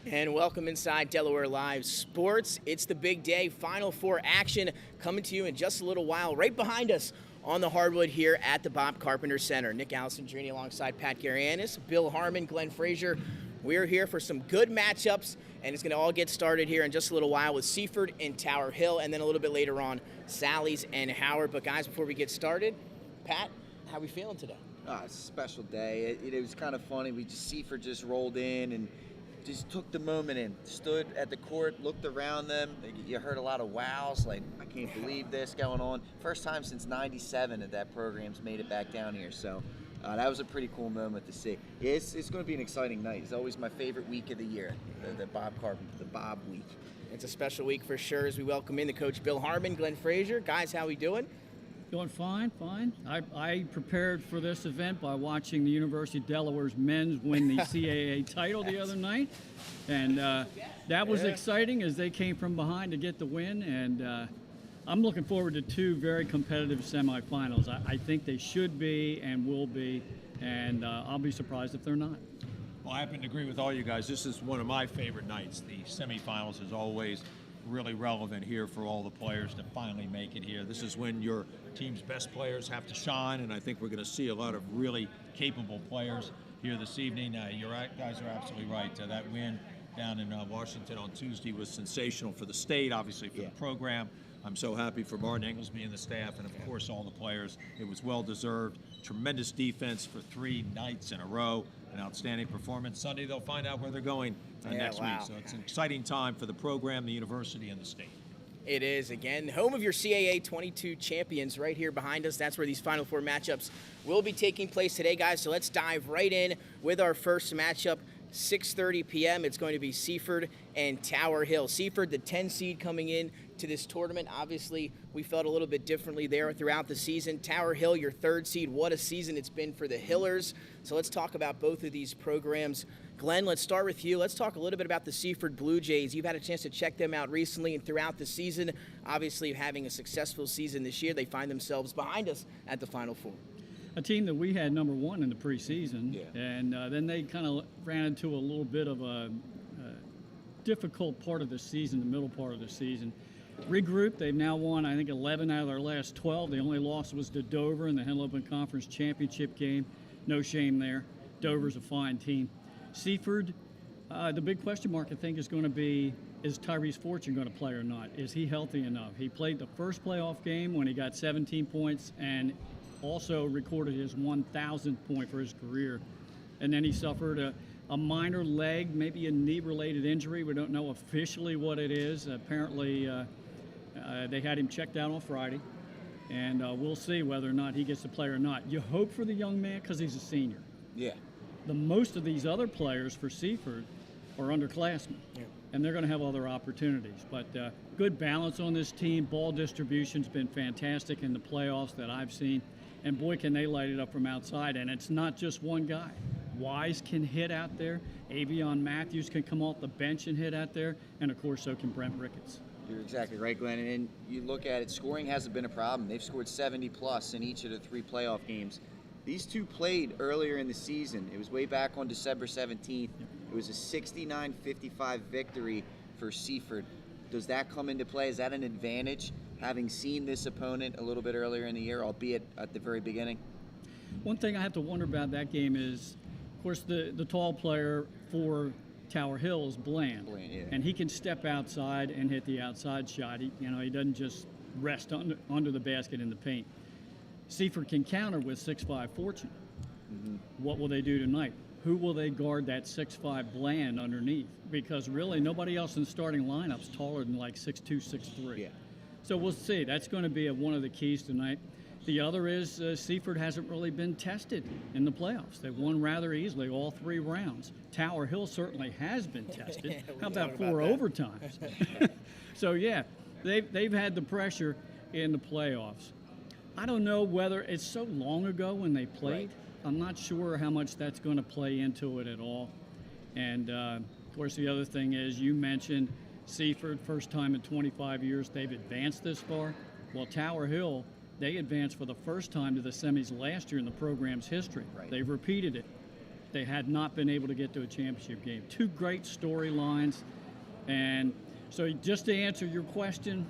And welcome inside Delaware Live Sports. It's the big day, Final Four action coming to you in just a little while. Right behind us on the hardwood here at the Bob Carpenter Center. Nick Alessandrini alongside Pat Garianis, Bill Harmon, Glenn Frazier. We're here for some good matchups, and it's going to all get started here in just a little while with Seaford and Tower Hill, and then a little bit later on, Sally's and Howard. But guys, before we get started, Pat, how are we feeling today? It's a special day. It was kind of funny. Seaford just rolled in and just took the moment in, stood at the court, looked around them. You heard a lot of wows, like, I can't believe this going on. First time since '97 that program's made it back down here. So that was a pretty cool moment to see. It's going to be an exciting night. It's always my favorite week of the year, the Bob week. It's a special week for sure as we welcome in the coach Bill Harmon, Glenn Frazier. Guys, how we doing? Doing fine. I prepared for this event by watching the University of Delaware's men's win the CAA title the other night, and that was exciting as they came from behind to get the win, and I'm looking forward to two very competitive semifinals. I think they should be and will be, and I'll be surprised if they're not. Well, I happen to agree with all you guys. This is one of my favorite nights. The semifinals is always really relevant here for all the players to finally make it here. This is when your team's best players have to shine, and I think we're going to see a lot of really capable players here this evening. You guys are absolutely right. That win down in Washington on Tuesday was sensational for the state, obviously for the program. I'm so happy for Martin Englesby and the staff, and of course all the players. It was well deserved. Tremendous defense for 3 nights in a row. An outstanding performance. Sunday they'll find out where they're going next week. So it's an exciting time for the program, the university, and the state. It is, again, home of your CAA 22 champions right here behind us. That's where these Final Four matchups will be taking place today, guys. So let's dive right in with our first matchup. 6:30 p.m. It's going to be Seaford and Tower Hill. Seaford, the 10 seed coming in to this tournament. Obviously, we felt a little bit differently there throughout the season. Tower Hill, your 3rd seed. What a season it's been for the Hillers. So let's talk about both of these programs. Glenn, let's start with you. Let's talk a little bit about the Seaford Blue Jays. You've had a chance to check them out recently and throughout the season. Obviously, having a successful season this year, they find themselves behind us at the Final Four. A team that we had number 1 in the preseason, and then they kind of ran into a little bit of a difficult part of the season, the middle part of the season. Regrouped, they've now won, I think, 11 out of their last 12. The only loss was to Dover in the Henlopen Conference Championship game. No shame there. Dover's a fine team. Seaford, the big question mark, I think, is going to be, is Tyrese Fortune going to play or not? Is he healthy enough? He played the first playoff game when he got 17 points and also recorded his 1,000th point for his career. And then he suffered a minor leg, maybe a knee-related injury. We don't know officially what it is. Apparently, they had him checked out on Friday, and we'll see whether or not he gets to play or not. You hope for the young man because he's a senior. Yeah. The most of these other players for Seaford are underclassmen, and they're going to have other opportunities. But good balance on this team. Ball distribution's been fantastic in the playoffs that I've seen. And boy, can they light it up from outside. And it's not just one guy. Wise can hit out there. Avion Matthews can come off the bench and hit out there. And, of course, so can Brent Ricketts. You're exactly right, Glenn. And you look at it, scoring hasn't been a problem. They've scored 70-plus in each of the 3 playoff games. These two played earlier in the season. It was way back on December 17th. It was a 69-55 victory for Seaford. Does that come into play? Is that an advantage, having seen this opponent a little bit earlier in the year, albeit at the very beginning? One thing I have to wonder about that game is, of course, the tall player for Tower Hill is Bland, and he can step outside and hit the outside shot. He doesn't just rest under the basket in the paint. Seaford can counter with 6'5" Fortune. What will they do tonight? Who will they guard that 6'5" Bland underneath? Because really nobody else in the starting lineup's taller than like 6'2", 6'3". Yeah. So we'll see. That's going to be one of the keys tonight. The other is Seaford hasn't really been tested in the playoffs. They've won rather easily all 3 rounds. Tower Hill certainly has been tested. How about 4 overtimes? So yeah, they've had the pressure in the playoffs. I don't know whether it's so long ago when they played. Right. I'm not sure how much that's going to play into it at all. And of course, the other thing is you mentioned Seaford, first time in 25 years they've advanced this far. Well, Tower Hill, they advanced for the first time to the semis last year in the program's history. Right. They've repeated it. they had not been able to get to a championship game. Two great storylines. And so just to answer your question,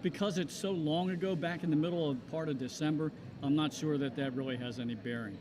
because it's so long ago, back in the middle of part of December, I'm not sure that really has any bearing.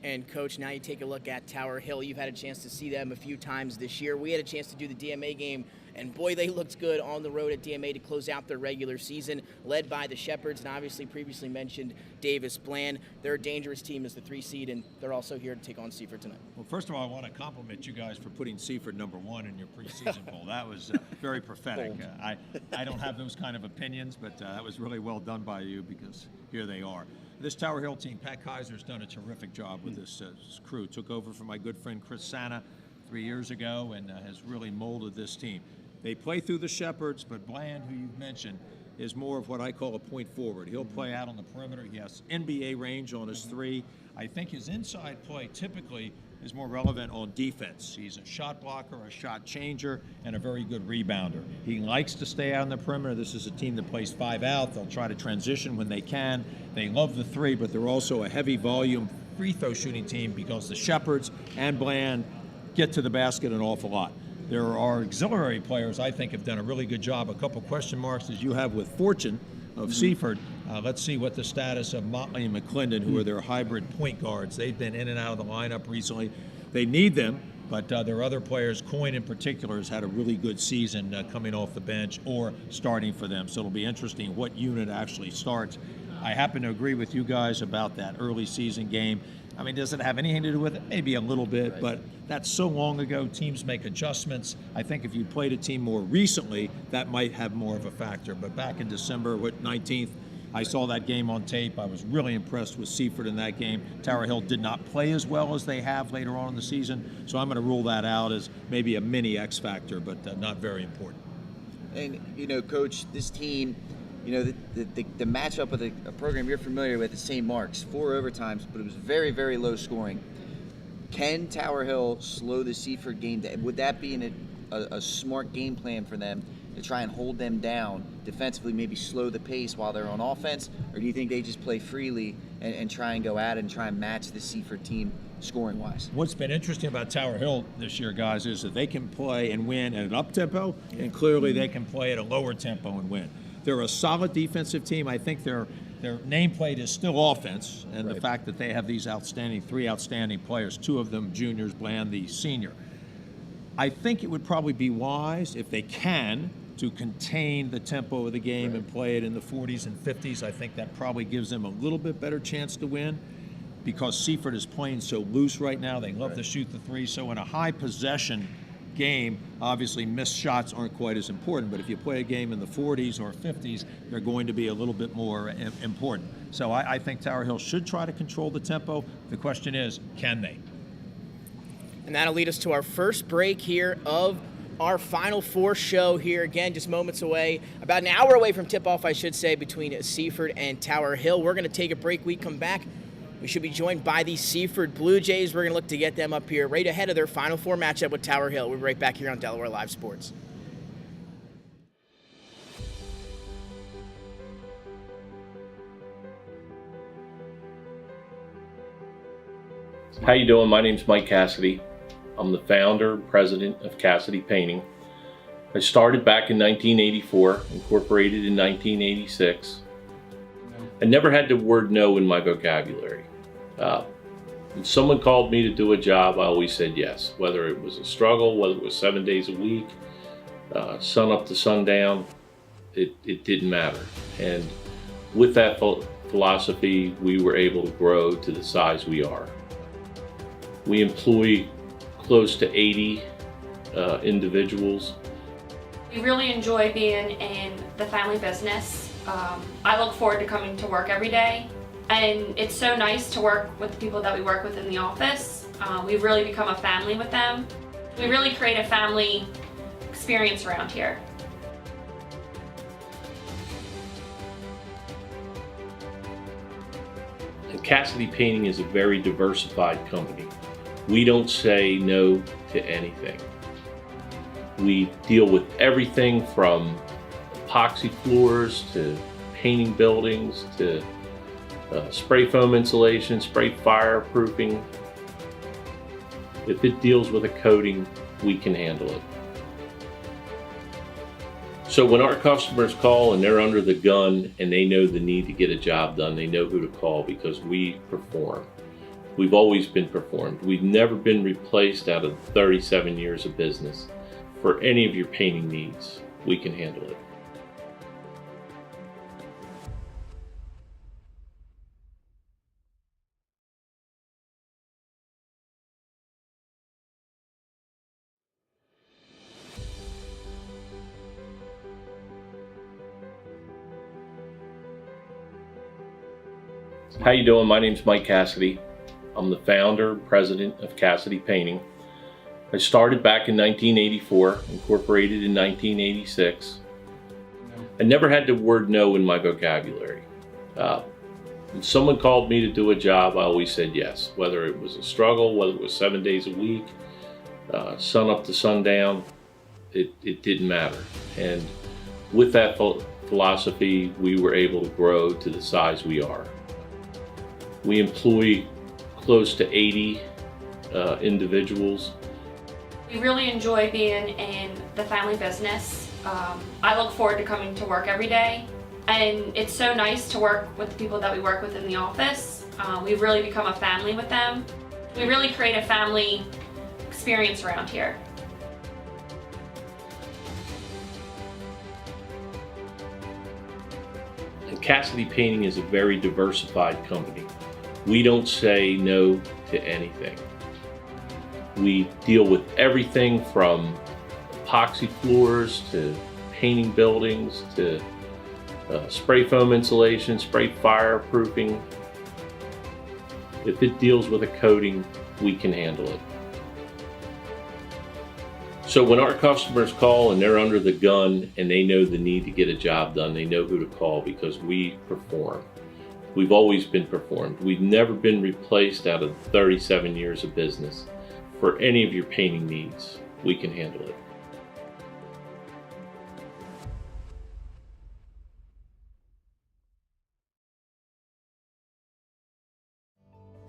And Coach, now you take a look at Tower Hill. You've had a chance to see them a few times this year. We had a chance to do the DMA game, and boy, they looked good on the road at DMA to close out their regular season, led by the Shepherds, and obviously previously mentioned Davis Bland. They're a dangerous team as the 3 seed, and they're also here to take on Seaford tonight. Well, first of all, I want to compliment you guys for putting Seaford #1 in your preseason poll. That was very prophetic. I don't have those kind of opinions, but that was really well done by you, because here they are. This Tower Hill team, Pat Kaiser's done a terrific job with this crew. Took over from my good friend Chris Sana 3 years ago and has really molded this team. They play through the Shepherds, but Bland, who you've mentioned, is more of what I call a point forward. He'll play out on the perimeter. He has NBA range on his 3. I think his inside play typically is more relevant on defense. He's a shot blocker, a shot changer, and a very good rebounder. He likes to stay out on the perimeter. This is a team that plays 5 out. They'll try to transition when they can. They love the 3, but they're also a heavy volume free throw shooting team, because the Shepherds and Bland get to the basket an awful lot. There are auxiliary players I think have done a really good job. A couple question marks as you have with Fortune of Seaford. Let's see what the status of Motley and McClendon, who are their hybrid point guards. They've been in and out of the lineup recently. They need them, but there are other players. Coyne in particular has had a really good season coming off the bench or starting for them. So it'll be interesting what unit actually starts. I happen to agree with you guys about that early season game. I mean, does it have anything to do with it? Maybe a little bit, right. But that's so long ago. Teams make adjustments. I think if you played a team more recently, that might have more of a factor. But back in December, 19th, I saw that game on tape. I was really impressed with Seaford in that game. Tower Hill did not play as well as they have later on in the season, so I'm going to rule that out as maybe a mini X factor, but not very important. And, Coach, this team, the matchup with a program you're familiar with, the St. Mark's, 4 overtimes, but it was very, very low scoring. Can Tower Hill slow the Seaford game down? Would that be a smart game plan for them to try and hold them down defensively, maybe slow the pace while they're on offense? Or do you think they just play freely and try and go at it and try and match the Seaford team scoring-wise? What's been interesting about Tower Hill this year, guys, is that they can play and win at an up-tempo, and clearly they can play at a lower tempo and win. They're a solid defensive team. I think their nameplate is still offense, and right. The fact that they have these 3 outstanding players, 2 of them juniors, Bland the senior. I think it would probably be wise, if they can, to contain the tempo of the game and play it in the 40s and 50s. I think that probably gives them a little bit better chance to win, because Seaford is playing so loose right now. They love to shoot the 3. So in a high possession game, obviously missed shots aren't quite as important, but if you play a game in the 40s or 50s, they're going to be a little bit more important. So I think Tower Hill should try to control the tempo. The question is, can they? And that'll lead us to our first break here of our Final Four show here. Again, just moments away, about an hour away from tip-off, I should say, between Seaford and Tower Hill. We're going to take a break. We come back. We should be joined by the Seaford Blue Jays. We're going to look to get them up here right ahead of their Final Four matchup with Tower Hill. We'll be right back here on Delaware Live Sports. How you doing? My name's Mike Cassidy. I'm the founder and president of Cassidy Painting. I started back in 1984, incorporated in 1986. I never had the word no in my vocabulary. When someone called me to do a job, I always said yes. Whether it was a struggle, whether it was 7 days a week, sun up to sundown, it didn't matter. And with that philosophy, we were able to grow to the size we are. We employ close to 80 individuals. We really enjoy being in the family business. I look forward to coming to work every day, and it's so nice to work with the people that we work with in the office. We've really become a family with them. We really create a family experience around here. And Cassidy Painting is a very diversified company. We don't say no to anything. We deal with everything from epoxy floors to painting buildings to spray foam insulation, spray fireproofing. If it deals with a coating, we can handle it. So when our customers call and they're under the gun and they know the need to get a job done, they know who to call because we perform. We've always been performed. We've never been replaced out of 37 years of business. For any of your painting needs, we can handle it. How you doing? My name's Mike Cassidy. I'm the founder and president of Cassidy Painting. I started back in 1984, incorporated in 1986. I never had the word no in my vocabulary. When someone called me to do a job, I always said yes, whether it was a struggle, whether it was 7 days a week, sun up to sundown, it didn't matter. And with that philosophy, we were able to grow to the size we are. We employ close to 80 individuals. We really enjoy being in the family business. I look forward to coming to work every day, and it's so nice to work with the people that we work with in the office. We've really become a family with them. We really create a family experience around here. And Cassidy Painting is a very diversified company. We don't say no to anything. We deal with everything from epoxy floors to painting buildings to spray foam insulation, spray fireproofing. If it deals with a coating, we can handle it. So when our customers call and they're under the gun and they know the need to get a job done, they know who to call because we perform. We've always been performed. We've never been replaced out of 37 years of business. For any of your painting needs, we can handle it.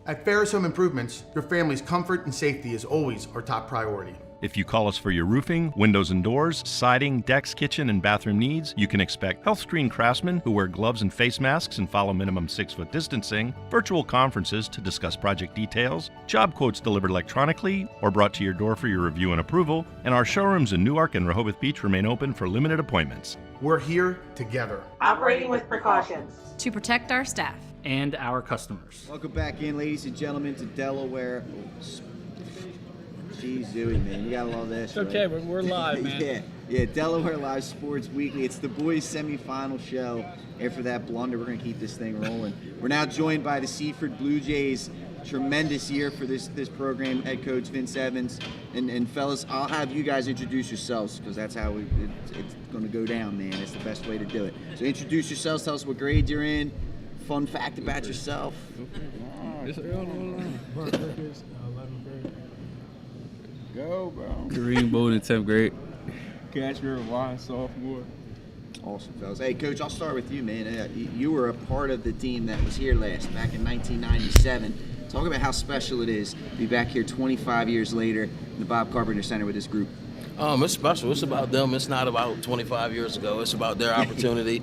At Ferris Home Improvements, your family's comfort and safety is always our top priority. If you call us for your roofing, windows and doors, siding, decks, kitchen, and bathroom needs, you can expect health screen craftsmen who wear gloves and face masks and follow minimum 6-foot distancing, virtual conferences to discuss project details, job quotes delivered electronically or brought to your door for your review and approval, and our showrooms in Newark and Rehoboth Beach remain open for limited appointments. We're here together. Operating with precautions. To protect our staff. And our customers. Welcome back in, ladies and gentlemen, to Delaware. Jeez, Zooey, man, you gotta love this. It's okay, right? we're live, man. yeah, Delaware Live Sports Weekly. It's the boys' semifinal show. After that blunder, we're gonna keep this thing rolling. We're now joined by the Seaford Blue Jays. Tremendous year for this program. Head coach Vince Evans, and fellas, I'll have you guys introduce yourselves because that's how it's gonna go down, man. It's the best way to do it. So introduce yourselves. Tell us what grade you're in. Fun fact about yourself. Go, bro. Kareem Bowden, 10th grade. Cashmere Wine, sophomore. Awesome, fellas. Hey, Coach, I'll start with you, man. You were a part of the team that was here last, back in 1997. Talk about how special it is to be back here 25 years later in the Bob Carpenter Center with this group. It's special. It's about them. It's not about 25 years ago. It's about their opportunity,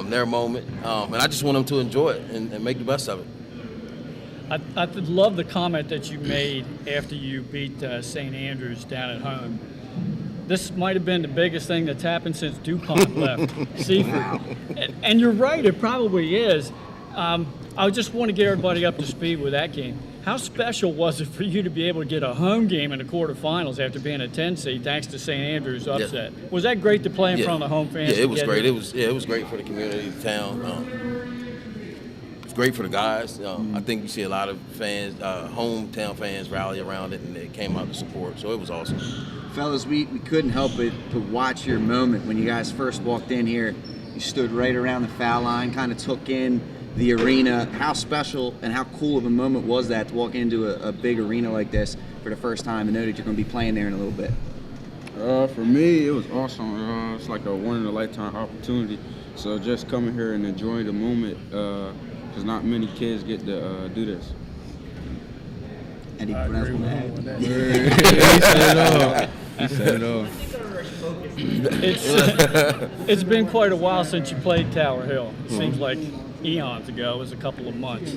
their moment. And I just want them to enjoy it and make the best of it. I love the comment that you made after you beat St. Andrews down at home. This might have been the biggest thing that's happened since DuPont left Seaford. Wow. And you're right, it probably is. I just want to get everybody up to speed with that game. How special was it for you to be able to get a home game in the quarterfinals after being a 10 seed thanks to St. Andrews upset? Yeah. Was that great to play in front of the home fans? Yeah, it was great. It was great for the community, the town. It was great for the guys. I think you see a lot of fans, hometown fans rally around it, and they came out to support. So it was awesome. Fellas, we couldn't help but to watch your moment when you guys first walked in here. You stood right around the foul line, kind of took in the arena. How special and how cool of a moment was that to walk into a big arena like this for the first time and know that you're going to be playing there in a little bit? For me, it was awesome. It's like a one-in-a-lifetime opportunity. So just coming here and enjoying the moment, because not many kids get to do this. Any else want to add? He said it all. It's been quite a while since you played Tower Hill. It seems like eons ago. It was a couple of months.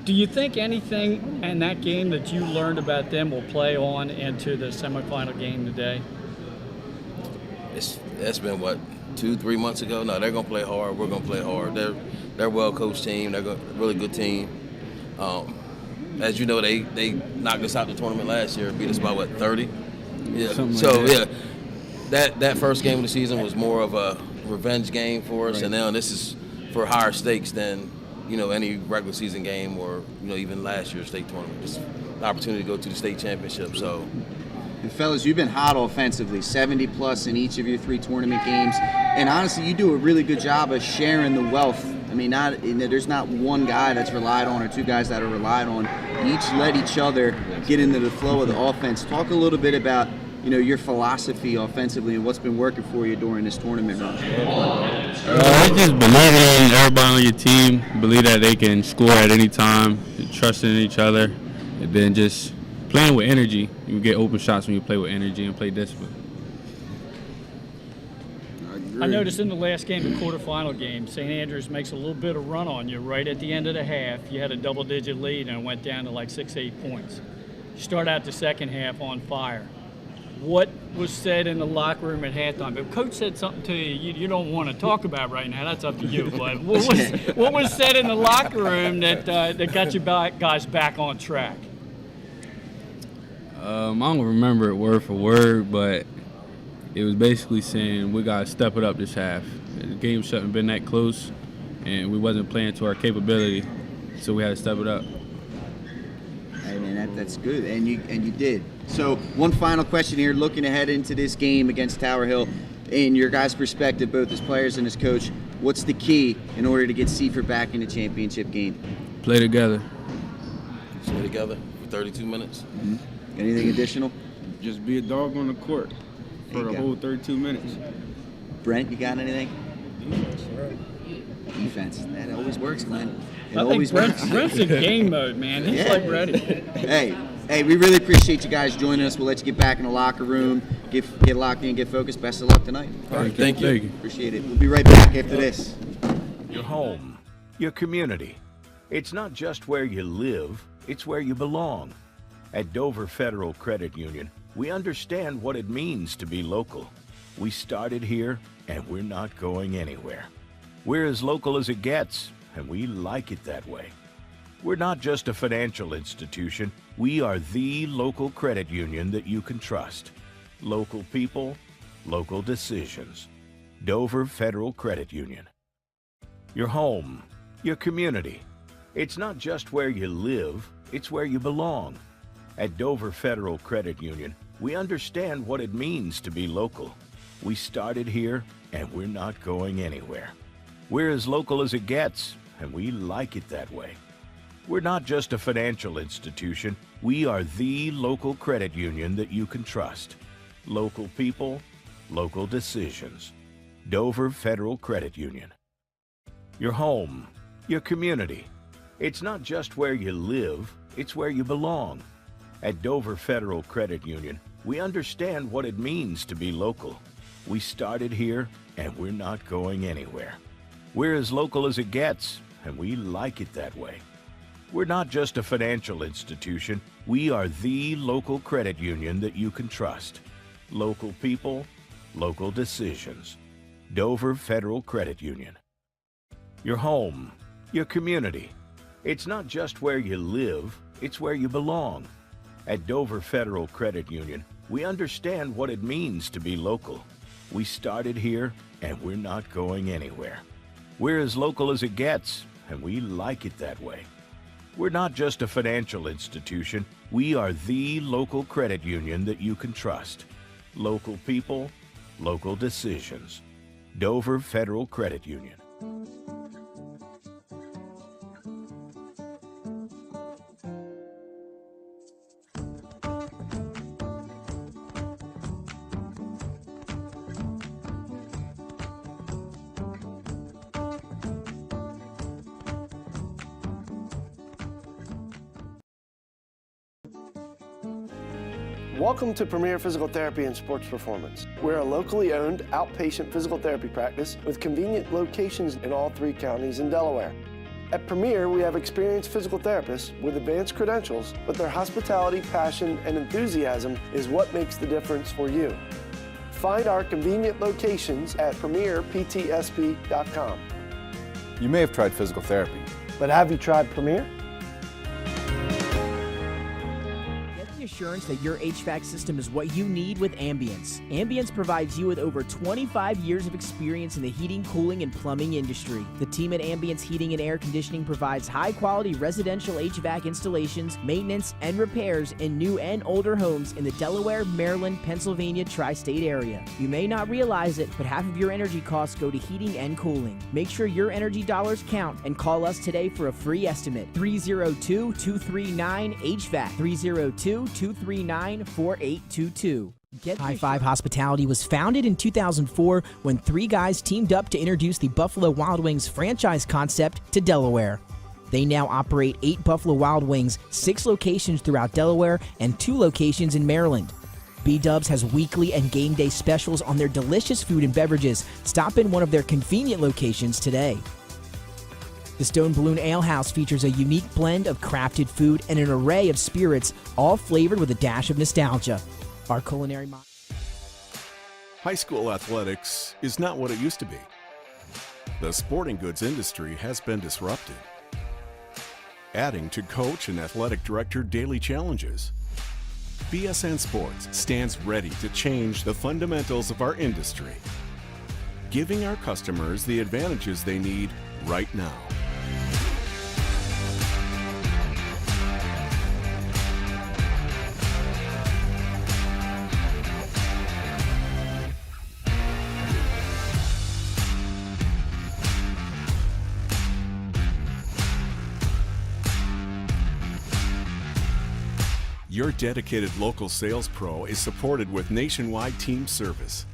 Do you think anything in that game that you learned about them will play on into the semifinal game today? That's been what, 2-3 months ago. No, they're gonna play hard. We're gonna play hard. They're a well-coached team. They're a really good team. As you know, they knocked us out the tournament last year. Beat us by what, 30? Yeah. That first game of the season was more of a revenge game for us, and now this is for higher stakes than any regular season game or even last year's state tournament. Just an opportunity to go to the state championship. So. And fellas, you've been hot offensively, 70 plus in each of your 3 tournament games, and honestly, you do a really good job of sharing the wealth. I mean, there's not one guy that's relied on or 2 guys that are relied on. Each let each other get into the flow of the offense. Talk a little bit about your philosophy offensively and what's been working for you during this tournament run. I just believe in everybody on your team, believe that they can score at any time, trusting in each other, and then just playing with energy. You get open shots when you play with energy and play discipline. I noticed in the last game, the quarterfinal game, St. Andrews makes a little bit of run on you right at the end of the half. You had a double-digit lead and it went down to like 6-8 points. You start out the second half on fire. What was said in the locker room at halftime? If Coach said something to you you don't want to talk about right now, that's up to you. But what was said in the locker room that got you guys back on track? I don't remember it word for word, but it was basically saying we got to step it up this half. The game shouldn't have been that close, and we wasn't playing to our capability, so we had to step it up. Hey man, that's good, and you did. So one final question here, looking ahead into this game against Tower Hill, in your guys' perspective, both as players and as coach, what's the key in order to get Seaford back in the championship game? Play together. Play together for 32 minutes. Mm-hmm. Anything additional? Just be a dog on the court for the whole 32 minutes. Brent, you got anything? Defense. That always works, Glenn. I think Brent's in game mode, man. He's like ready. Hey, we really appreciate you guys joining us. We'll let you get back in the locker room, get locked in, get focused. Best of luck tonight. All right, thank you. Appreciate it. We'll be right back after this. Your home, your community. It's not just where you live, it's where you belong. At Dover Federal Credit Union, we understand what it means to be local. We started here, and we're not going anywhere. We're as local as it gets, and we like it that way. We're not just a financial institution, we are the local credit union that you can trust. Local people, local decisions. Dover Federal Credit Union. Your home, your community. It's not just where you live, it's where you belong. At Dover Federal Credit Union, we understand what it means to be local. We started here, and we're not going anywhere. We're as local as it gets, and we like it that way. We're not just a financial institution, we are the local credit union that you can trust. Local people, local decisions. Dover Federal Credit Union. Your home, your community. It's not just where you live, it's where you belong. At Dover Federal Credit Union, we understand what it means to be local. We started here, and we're not going anywhere. We're as local as it gets, and we like it that way. We're not just a financial institution, we are the local credit union that you can trust. Local people, local decisions. Dover Federal Credit Union. Your home, your community. It's not just where you live, it's where you belong. At Dover Federal Credit Union, we understand what it means to be local. We started here, and we're not going anywhere. We're as local as it gets, and we like it that way. We're not just a financial institution, we are the local credit union that you can trust. Local people, local decisions. Dover Federal Credit Union. Welcome to Premier Physical Therapy and Sports Performance. We're a locally owned outpatient physical therapy practice with convenient locations in all 3 counties in Delaware. At Premier, we have experienced physical therapists with advanced credentials, but their hospitality, passion, and enthusiasm is what makes the difference for you. Find our convenient locations at premierptsp.com. You may have tried physical therapy, but have you tried Premier? Assurance that your HVAC system is what you need with Ambience. Ambience provides you with over 25 years of experience in the heating, cooling, and plumbing industry. The team at Ambience Heating and Air Conditioning provides high-quality residential HVAC installations, maintenance, and repairs in new and older homes in the Delaware, Maryland, Pennsylvania tri-state area. You may not realize it, but half of your energy costs go to heating and cooling. Make sure your energy dollars count and call us today for a free estimate. 302-239-HVAC. 302-239-4822. High Five Hospitality was founded in 2004 when 3 guys teamed up to introduce the Buffalo Wild Wings franchise concept to Delaware. They now operate 8 Buffalo Wild Wings, 6 locations throughout Delaware, and 2 locations in Maryland. B-Dubs has weekly and game day specials on their delicious food and beverages. Stop in one of their convenient locations today. The Stone Balloon Ale House features a unique blend of crafted food and an array of spirits, all flavored with a dash of nostalgia. Our culinary High school athletics is not what it used to be. The sporting goods industry has been disrupted, adding to coach and athletic director daily challenges. BSN Sports stands ready to change the fundamentals of our industry, giving our customers the advantages they need right now. Your dedicated local sales pro is supported with nationwide team service,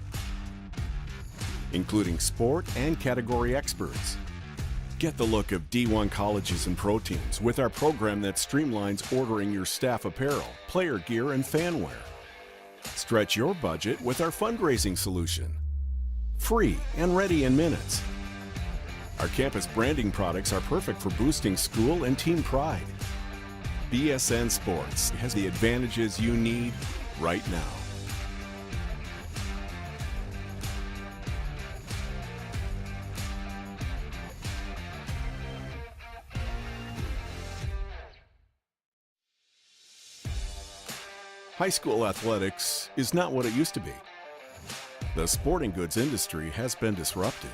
including sport and category experts. Get the look of D1 colleges and pro teams with our program that streamlines ordering your staff apparel, player gear, and fan wear. Stretch your budget with our fundraising solution. Free and ready in minutes. Our campus branding products are perfect for boosting school and team pride. BSN Sports has the advantages you need right now. High school athletics is not what it used to be. The sporting goods industry has been disrupted,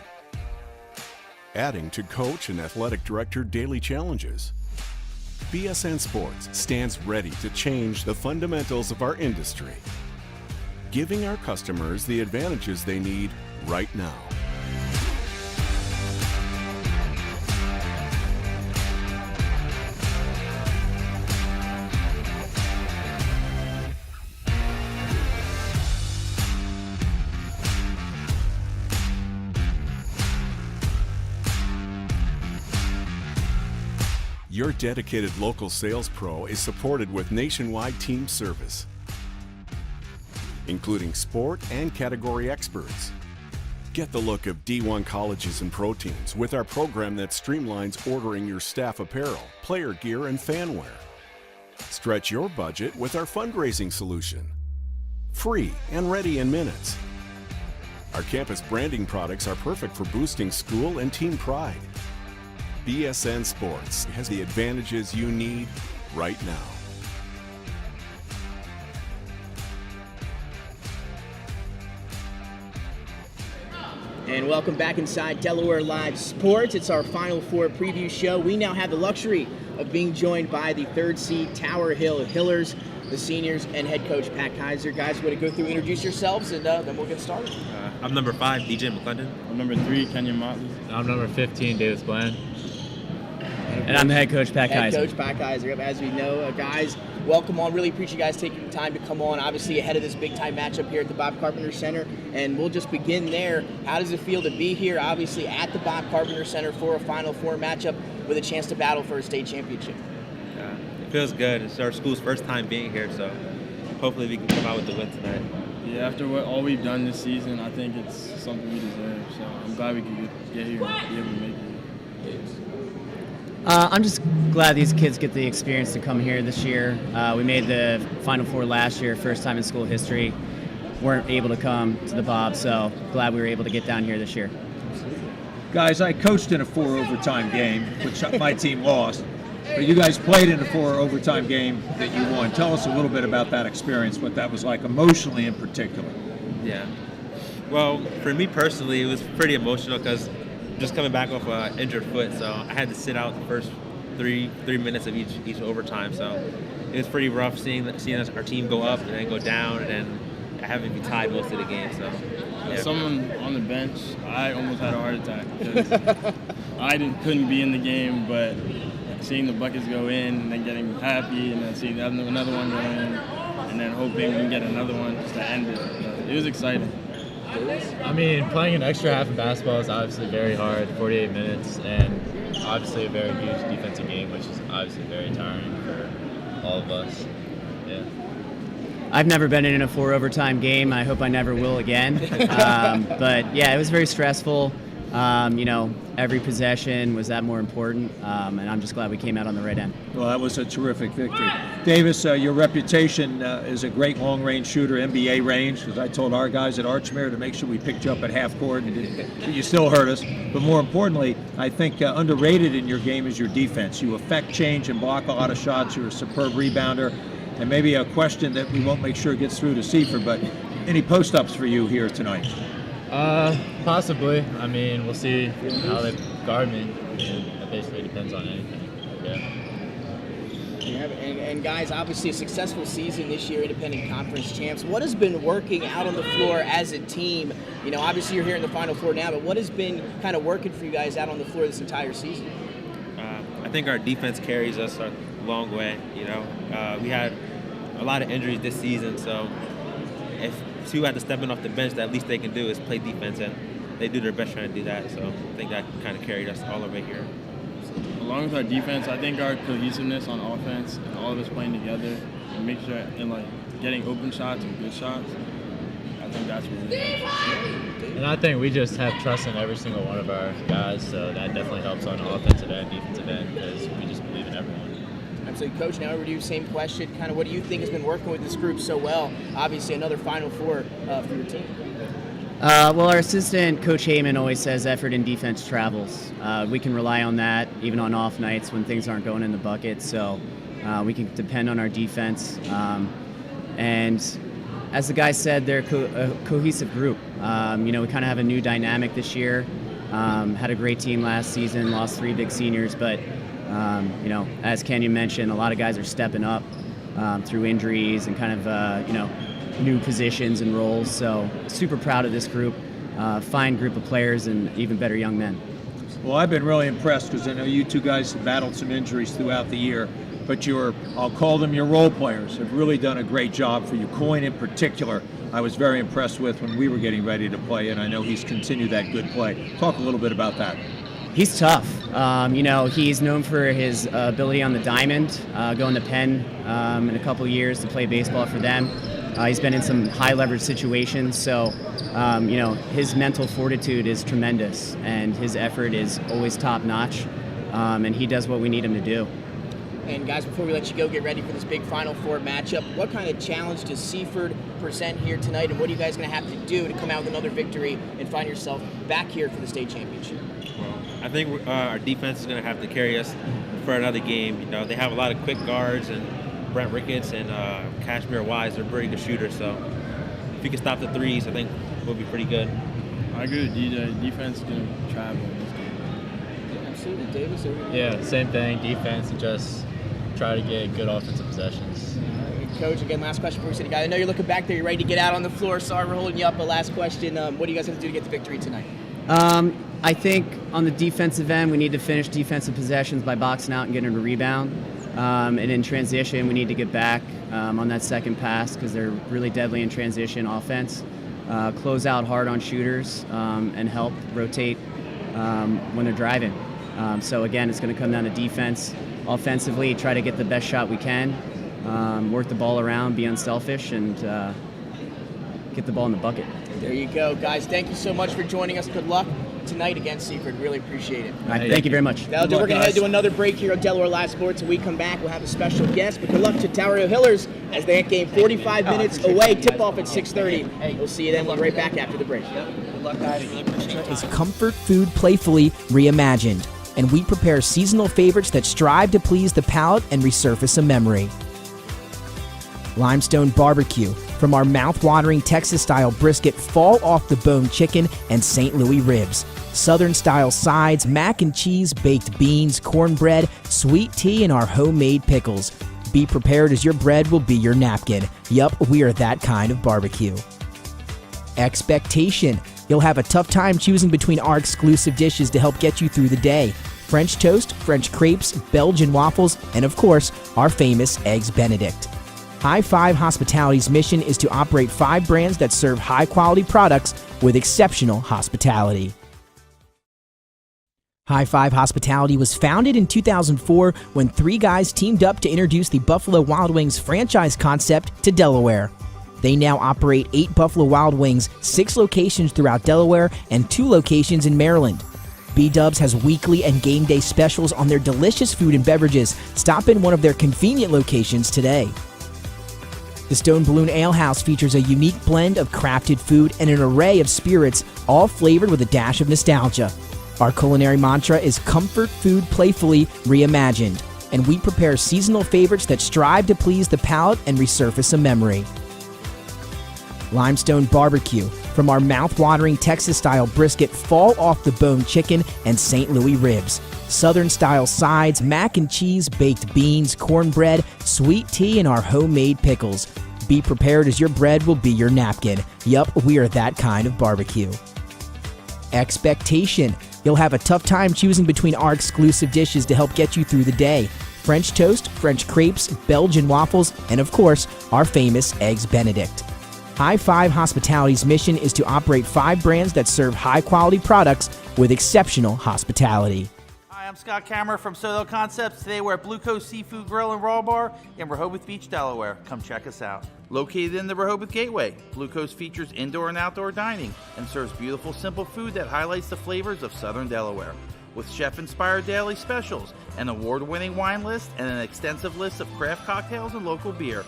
adding to coach and athletic director daily challenges. BSN Sports stands ready to change the fundamentals of our industry, giving our customers the advantages they need right now. Your dedicated local sales pro is supported with nationwide team service, including sport and category experts. Get the look of D1 colleges and pro teams with our program that streamlines ordering your staff apparel, player gear, and fan wear. Stretch your budget with our fundraising solution. Free and ready in minutes. Our campus branding products are perfect for boosting school and team pride. BSN Sports has the advantages you need right now. And welcome back inside Delaware Live Sports. It's our Final Four preview show. We now have the luxury of being joined by the 3rd seed Tower Hill Hillers, the seniors, and head coach Pat Kaiser. Guys, want to go through, introduce yourselves, and then we'll get started. I'm number 5, DJ McClendon. I'm number 3, Kenyon Motley. I'm number 15, Davis Bland. And I'm the head coach, Pat Kaiser. Head coach Pat Kaiser. As we know, guys, welcome on. Really appreciate you guys taking the time to come on. Obviously, ahead of this big-time matchup here at the Bob Carpenter Center, and we'll just begin there. How does it feel to be here, obviously, at the Bob Carpenter Center for a Final Four matchup with a chance to battle for a state championship? It feels good. It's our school's first time being here, so hopefully we can come out with the win tonight. Yeah, after all we've done this season, I think it's something we deserve. So I'm glad we could get here and be able to make it. I'm just glad these kids get the experience to come here this year. We made the Final Four last year, first time in school history. Weren't able to come to the Bob, so glad we were able to get down here this year. Guys, I coached in a 4 overtime game, which my team lost. But you guys played in a 4 overtime game that you won. Tell us a little bit about that experience, what that was like emotionally in particular. Yeah. Well, for me personally, it was pretty emotional because just coming back off an injured foot, so I had to sit out the first three minutes of each overtime. So it was pretty rough seeing our team go up and then go down and then having to be tied most of the game. So yeah. Someone on the bench, I almost had a heart attack because I couldn't be in the game, but seeing the buckets go in and then getting happy and then seeing another one go in and then hoping we can get another one just to end it. It was exciting. I mean, playing an extra half in basketball is obviously very hard, 48 minutes, and obviously a very huge defensive game, which is obviously very tiring for all of us. Yeah. I've never been in a 4 overtime game. I hope I never will again. But yeah, it was very stressful. Every possession was that more important, and I'm just glad we came out on the right end. Well, that was a terrific victory. Davis, your reputation as a great long-range shooter, NBA range, because I told our guys at Archmere to make sure we picked you up at half court, and you still hurt us. But more importantly, I think underrated in your game is your defense. You affect change and block a lot of shots. You're a superb rebounder. And maybe a question that we won't make sure gets through to Seifert, but any post-ups for you here tonight? Possibly. I mean, we'll see how they guard me. It basically depends on anything. Yeah. And guys, obviously a successful season this year, independent conference champs. What has been working out on the floor as a team? Obviously you're here in the Final Four now, but what has been kind of working for you guys out on the floor this entire season? I think our defense carries us a long way. We had a lot of injuries this season, so if two had to step in off the bench, the least they can do is play defense, and they do their best trying to do that. So I think that kind of carried us all the way here. Along with our defense, I think our cohesiveness on offense and all of us playing together and make sure and getting open shots and good shots, I think that's really important. And I think we just have trust in every single one of our guys, so that definitely helps on the offensive end, defensive end, because we just believe in everyone. Absolutely. Coach, now over to you, same question. Kind of what do you think has been working with this group so well? Obviously another Final Four for your team. Well, our assistant, Coach Heyman, always says effort and defense travels. We can rely on that even on off nights when things aren't going in the bucket. So we can depend on our defense. And as the guys said, they're a cohesive group. We kind of have a new dynamic this year. Had a great team last season, lost 3 big seniors, but as Kenyon mentioned, a lot of guys are stepping up through injuries and kind of, new positions and roles. So super proud of this group, fine group of players and even better young men. Well, I've been really impressed because I know you two guys have battled some injuries throughout the year, but I'll call them your role players, have really done a great job for you. Coyne in particular, I was very impressed with when we were getting ready to play, and I know he's continued that good play. Talk a little bit about that. He's tough. He's known for his ability on the diamond, going to Penn in a couple of years to play baseball for them. He's been in some high leverage situations, so his mental fortitude is tremendous, and his effort is always top notch, and he does what we need him to do. And guys, before we let you go, get ready for this big Final Four matchup. What kind of challenge does Seifert present here tonight, and what are you guys going to have to do to come out with another victory and find yourself back here for the state championship? Well, I think our defense is going to have to carry us for another game. They have a lot of quick guards, and Brent Ricketts and Kashmir Wise, they're pretty good shooters. So if we can stop the threes, I think we'll be pretty good. I agree with DJ. Defense is going to travel in this game. Absolutely. Davis, over here. Yeah, same thing. Defense and just try to get good offensive possessions. Coach, again, last question before we say goodbye. I know you're looking back there. You're ready to get out on the floor. Sorry we're holding you up, but last question. What do you guys have to do to get the victory tonight? I think on the defensive end, we need to finish defensive possessions by boxing out and getting a rebound. And in transition, we need to get back on that second pass because they're really deadly in transition offense. Close out hard on shooters and help rotate when they're driving. So again, it's going to come down to defense. Offensively, try to get the best shot we can work the ball around, be unselfish, and get the ball in the bucket. There you go, guys. Thank you so much for joining us. Good luck tonight against Seaford. Really appreciate it. All right, thank you very much. That'll do. We're going to head to another break here on Delaware Live Sports. When we come back, we'll have a special guest. But good luck to Tower Hill Hillers as they game 45 minutes away. Tip-off at 6:30. We'll see you then. We'll be right back after the break. Good luck, guys. Really appreciate it. Is comfort food playfully reimagined, and we prepare seasonal favorites that strive to please the palate and resurface a memory. Limestone Barbecue, from our mouth-watering Texas-style brisket, fall-off-the-bone chicken, and St. Louis ribs. Southern-style sides, mac and cheese, baked beans, cornbread, sweet tea, and our homemade pickles. Be prepared as your bread will be your napkin. Yup, we are that kind of barbecue. Expectation. You'll have a tough time choosing between our exclusive dishes to help get you through the day. French toast, French crepes, Belgian waffles, and of course, our famous Eggs Benedict. High Five Hospitality's mission is to operate 5 brands that serve high-quality products with exceptional hospitality. High Five Hospitality was founded in 2004 when 3 guys teamed up to introduce the Buffalo Wild Wings franchise concept to Delaware. They now operate 8 Buffalo Wild Wings, 6 locations throughout Delaware, and 2 locations in Maryland. B-Dubs has weekly and game day specials on their delicious food and beverages. Stop in one of their convenient locations today. The Stone Balloon Ale House features a unique blend of crafted food and an array of spirits, all flavored with a dash of nostalgia. Our culinary mantra is comfort food playfully reimagined, and we prepare seasonal favorites that strive to please the palate and resurface a memory. Limestone Barbecue, from our mouth-watering Texas-style brisket, fall-off-the-bone chicken, and St. Louis ribs. Southern-style sides, mac and cheese, baked beans, cornbread, sweet tea, and our homemade pickles. Be prepared as your bread will be your napkin. Yup, we are that kind of barbecue. Expectation. You'll have a tough time choosing between our exclusive dishes to help get you through the day. French toast, French crepes, Belgian waffles, and of course, our famous Eggs Benedict. High Five Hospitality's mission is to operate 5 brands that serve high-quality products with exceptional hospitality. Hi, I'm Scott Kammerer from Soto Concepts. Today we're at Blue Coast Seafood Grill and Raw Bar in Rehoboth Beach, Delaware. Come check us out. Located in the Rehoboth Gateway, Blue Coast features indoor and outdoor dining and serves beautiful, simple food that highlights the flavors of Southern Delaware. With chef-inspired daily specials, an award-winning wine list, and an extensive list of craft cocktails and local beer,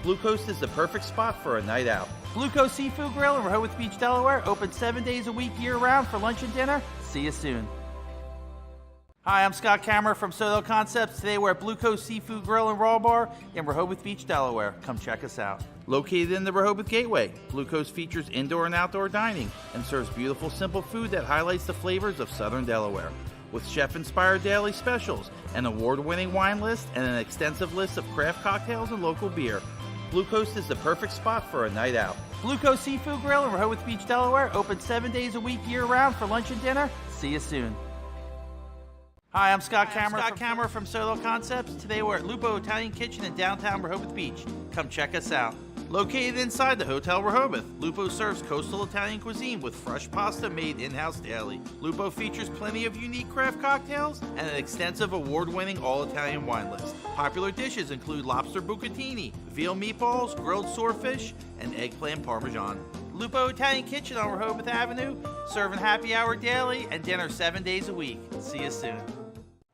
Blue Coast is the perfect spot for a night out. Blue Coast Seafood Grill in Rehoboth Beach, Delaware, open 7 days a week year-round for lunch and dinner. See you soon. Hi, I'm Scott Kammerer from Soto Concepts. Today we're at Blue Coast Seafood Grill and Raw Bar in Rehoboth Beach, Delaware. Come check us out. Located in the Rehoboth Gateway, Blue Coast features indoor and outdoor dining and serves beautiful, simple food that highlights the flavors of Southern Delaware. With chef-inspired daily specials, an award-winning wine list, and an extensive list of craft cocktails and local beer, Blue Coast is the perfect spot for a night out. Blue Coast Seafood Grill in Rehoboth Beach, Delaware, open 7 days a week year-round for lunch and dinner. See you soon. Hi, I'm Scott Kammerer from Soto Concepts. Today we're at Lupo Italian Kitchen in downtown Rehoboth Beach. Come check us out. Located inside the Hotel Rehoboth, Lupo serves coastal Italian cuisine with fresh pasta made in-house daily. Lupo features plenty of unique craft cocktails and an extensive award-winning all-Italian wine list. Popular dishes include lobster bucatini, veal meatballs, grilled swordfish, and eggplant parmesan. Lupo Italian Kitchen on Rehoboth Avenue, serving happy hour daily and dinner 7 days a week. See you soon.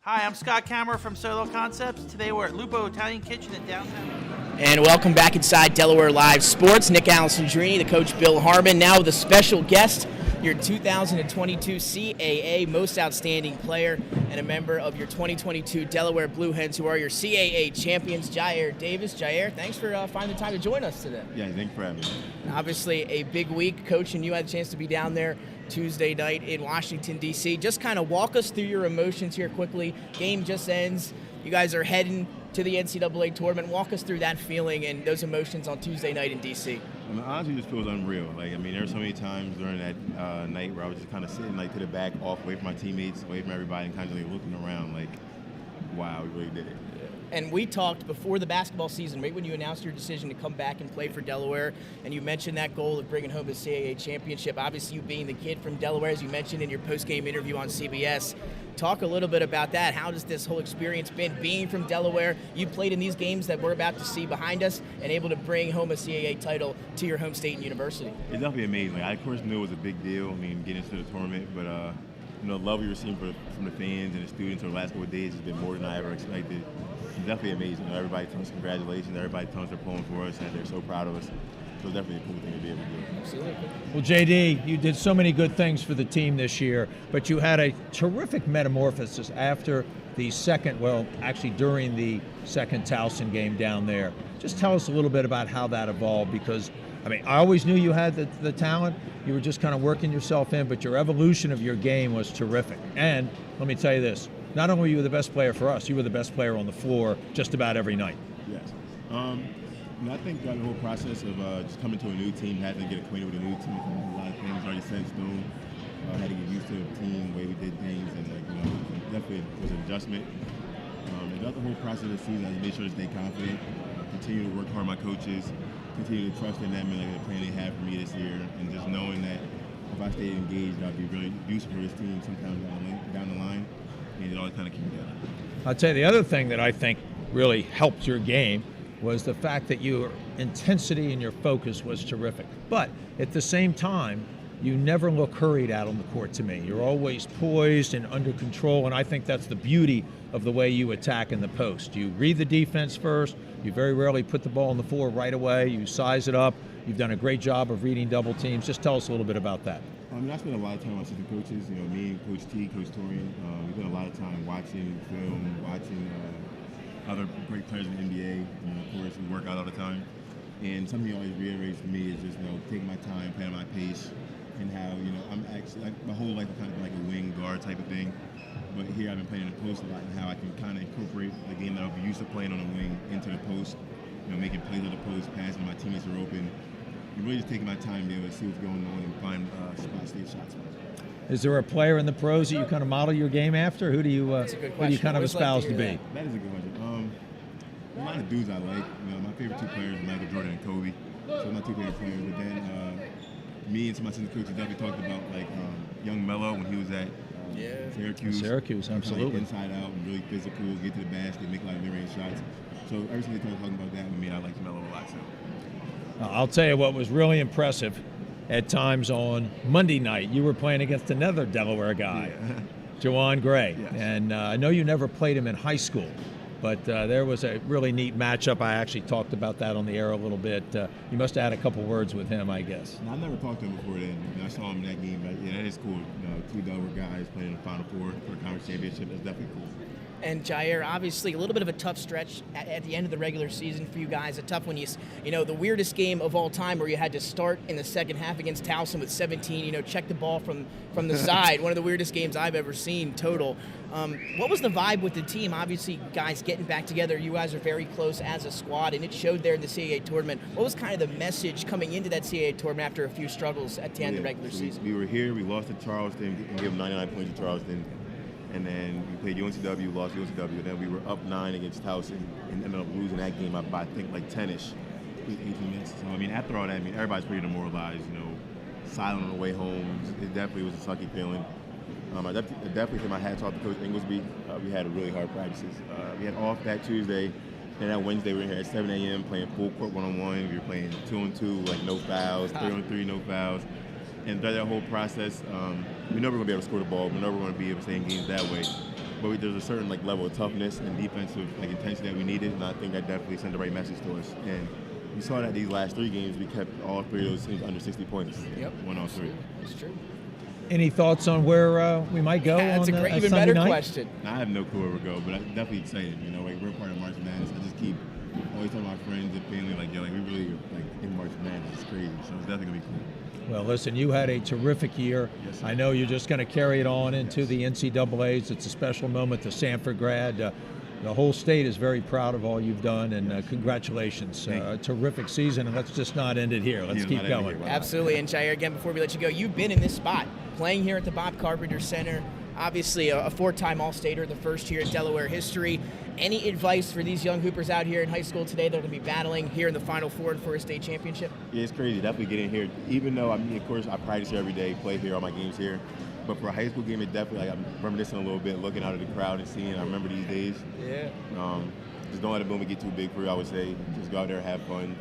Hi, I'm Scott Kammerer from Soto Concepts. Today we're at Lupo Italian Kitchen in downtown. And welcome back inside Delaware Live Sports. Nick Alessandrini, the coach Bill Harmon, now with a special guest, your 2022 CAA Most Outstanding Player and a member of your 2022 Delaware Blue Hens, who are your CAA champions, Jair Davis. Jair, thanks for finding the time to join us today. Yeah, thank you for having me. Obviously a big week, Coach, and you had a chance to be down there Tuesday night in Washington, D.C. Just kind of walk us through your emotions here quickly. Game just ends. You guys are heading to the NCAA tournament. Walk us through that feeling and those emotions on Tuesday night in D.C. I mean, honestly, it just feels unreal. There's so many times during that night where I was just kind of sitting to the back, off, away from my teammates, away from everybody, and kind of looking around wow, we really did it. And we talked before the basketball season, right when you announced your decision to come back and play for Delaware, and you mentioned that goal of bringing home the CAA championship. Obviously, you being the kid from Delaware, as you mentioned in your post-game interview on CBS. Talk a little bit about that. How does this whole experience been being from Delaware? You played in these games that we're about to see behind us and able to bring home a CAA title to your home state and university. It's definitely amazing. I, of course, knew it was a big deal. I mean, getting into the tournament, but the love we received from the fans and the students over the last couple of days has been more than I ever expected. It's definitely amazing. Everybody tells us congratulations. Everybody tells us they're pulling for us, and they're so proud of us. So it's definitely a cool thing to be able to do. Absolutely. Well, JD, you did so many good things for the team this year, but you had a terrific metamorphosis after the second, well, actually during the second Towson game down there. Just tell us a little bit about how that evolved, because I mean, I always knew you had the talent. You were just kind of working yourself in, but your evolution of your game was terrific. And let me tell you this, not only were you the best player for us, you were the best player on the floor just about every night. Yes. I think the whole process of just coming to a new team, having to get acquainted with a new team, a lot of things already set in stone. Had to get used to the team, the way we did things, and it definitely was an adjustment. And throughout the whole process of the season, I just made sure to stay confident, continue to work hard with my coaches, continue to trust in them and the plan they have for me this year, and just knowing that if I stayed engaged, I'd be really useful for this team sometime down the line, and it all kind of came together. I'll tell you, the other thing that I think really helped your game was the fact that your intensity and your focus was terrific. But at the same time, you never look hurried out on the court to me. You're always poised and under control, and I think that's the beauty of the way you attack in the post. You read the defense first. You very rarely put the ball on the floor right away. You size it up. You've done a great job of reading double teams. Just tell us a little bit about that. I mean, I spent a lot of time with assistant coaches. Me and Coach T, Coach Torian, we spent a lot of time watching film, watching other great players in the NBA. Of course, we work out all the time. And something he always reiterates to me is just, taking my time, playing at my pace, and how, I'm actually, my whole life I've kind of been like a wing guard type of thing. But here I've been playing in the post a lot, and how I can kind of incorporate the game that I'll be used to playing on the wing into the post, making plays on the post, passing, my teammates are open. And really just taking my time to be able to see what's going on and find safe shots. Is there a player in the pros that you kind of model your game after? Who do you kind of espouse to be? That is a good question. A lot of dudes I like. My favorite two players are Michael Jordan and Kobe. So my two favorite players. But then me and some of my assistant coaches definitely talked about young Melo when he was at Syracuse. Absolutely. Inside out and really physical, get to the basket, make a lot of mid-range shots. So ever since they started talking about that with me, I like Melo a lot. So. I'll tell you what was really impressive at times on Monday night. You were playing against another Delaware guy, Jawan Gray. Yes. And I know you never played him in high school, but there was a really neat matchup. I actually talked about that on the air a little bit. You must have had a couple words with him, I guess. No, I never talked to him before then. I saw him in that game, but that is cool. Two Delaware guys playing in the Final Four for the conference championship. That's definitely cool. And Jair, obviously a little bit of a tough stretch at the end of the regular season for you guys. A tough one. The weirdest game of all time where you had to start in the second half against Towson with 17. Check the ball from the side. One of the weirdest games I've ever seen total. What was the vibe with the team? Obviously, guys getting back together. You guys are very close as a squad, and it showed there in the CAA tournament. What was kind of the message coming into that CAA tournament after a few struggles at the end of the regular season? We were here. We lost to Charleston and gave them 99 points to Charleston. And then we played UNCW, lost UNCW. Then we were up 9 against Towson and ended up losing that game by I think like 10-ish, 18 minutes. So, after all that, everybody's pretty demoralized, silent on the way home. It definitely was a sucky feeling. I definitely take my hats off to Coach Inglesby. We had really hard practices. We had off that Tuesday, and that Wednesday we were here at 7 a.m. playing full court 1-on-1. We were playing 2-on-2, like no fouls, 3-on-3, no fouls. And throughout that whole process, we know we're going to be able to score the ball. We know we're going to be able to stay in games that way. But there's a certain level of toughness and defensive intensity that we needed, and I think that definitely sent the right message to us. And we saw that these last 3 games, we kept all 3 of those teams under 60 points. Yep. 1 on 3. That's true. Any thoughts on where we might go? That's on a great, a even Sunday better night? question. I have no clue where we'll go, but I'm definitely excited. We're part of March Madness. I just keep always telling my friends and family, we really in March Madness. It's crazy. So it's definitely going to be cool. Well, listen, you had a terrific year. Yes, I know you're just going to carry it on into the NCAAs. It's a special moment, the Sanford grad. The whole state is very proud of all you've done, and congratulations. A terrific season, and let's just not end it here. Let's keep going. Absolutely. And Jair, again, before we let you go, you've been in this spot, playing here at the Bob Carpenter Center, obviously a 4-time All-Stater, the first year in Delaware history. Any advice for these young hoopers out here in high school today that are going to be battling here in the Final Four and for a state championship? Yeah, it's crazy. Definitely get in here. Even though, of course, I practice here every day, play here, all my games here. But for a high school game, it definitely, I'm reminiscing a little bit, looking out at the crowd and seeing. I remember these days. Yeah. Just don't let the moment get too big for you, I would say. Just go out there and have fun.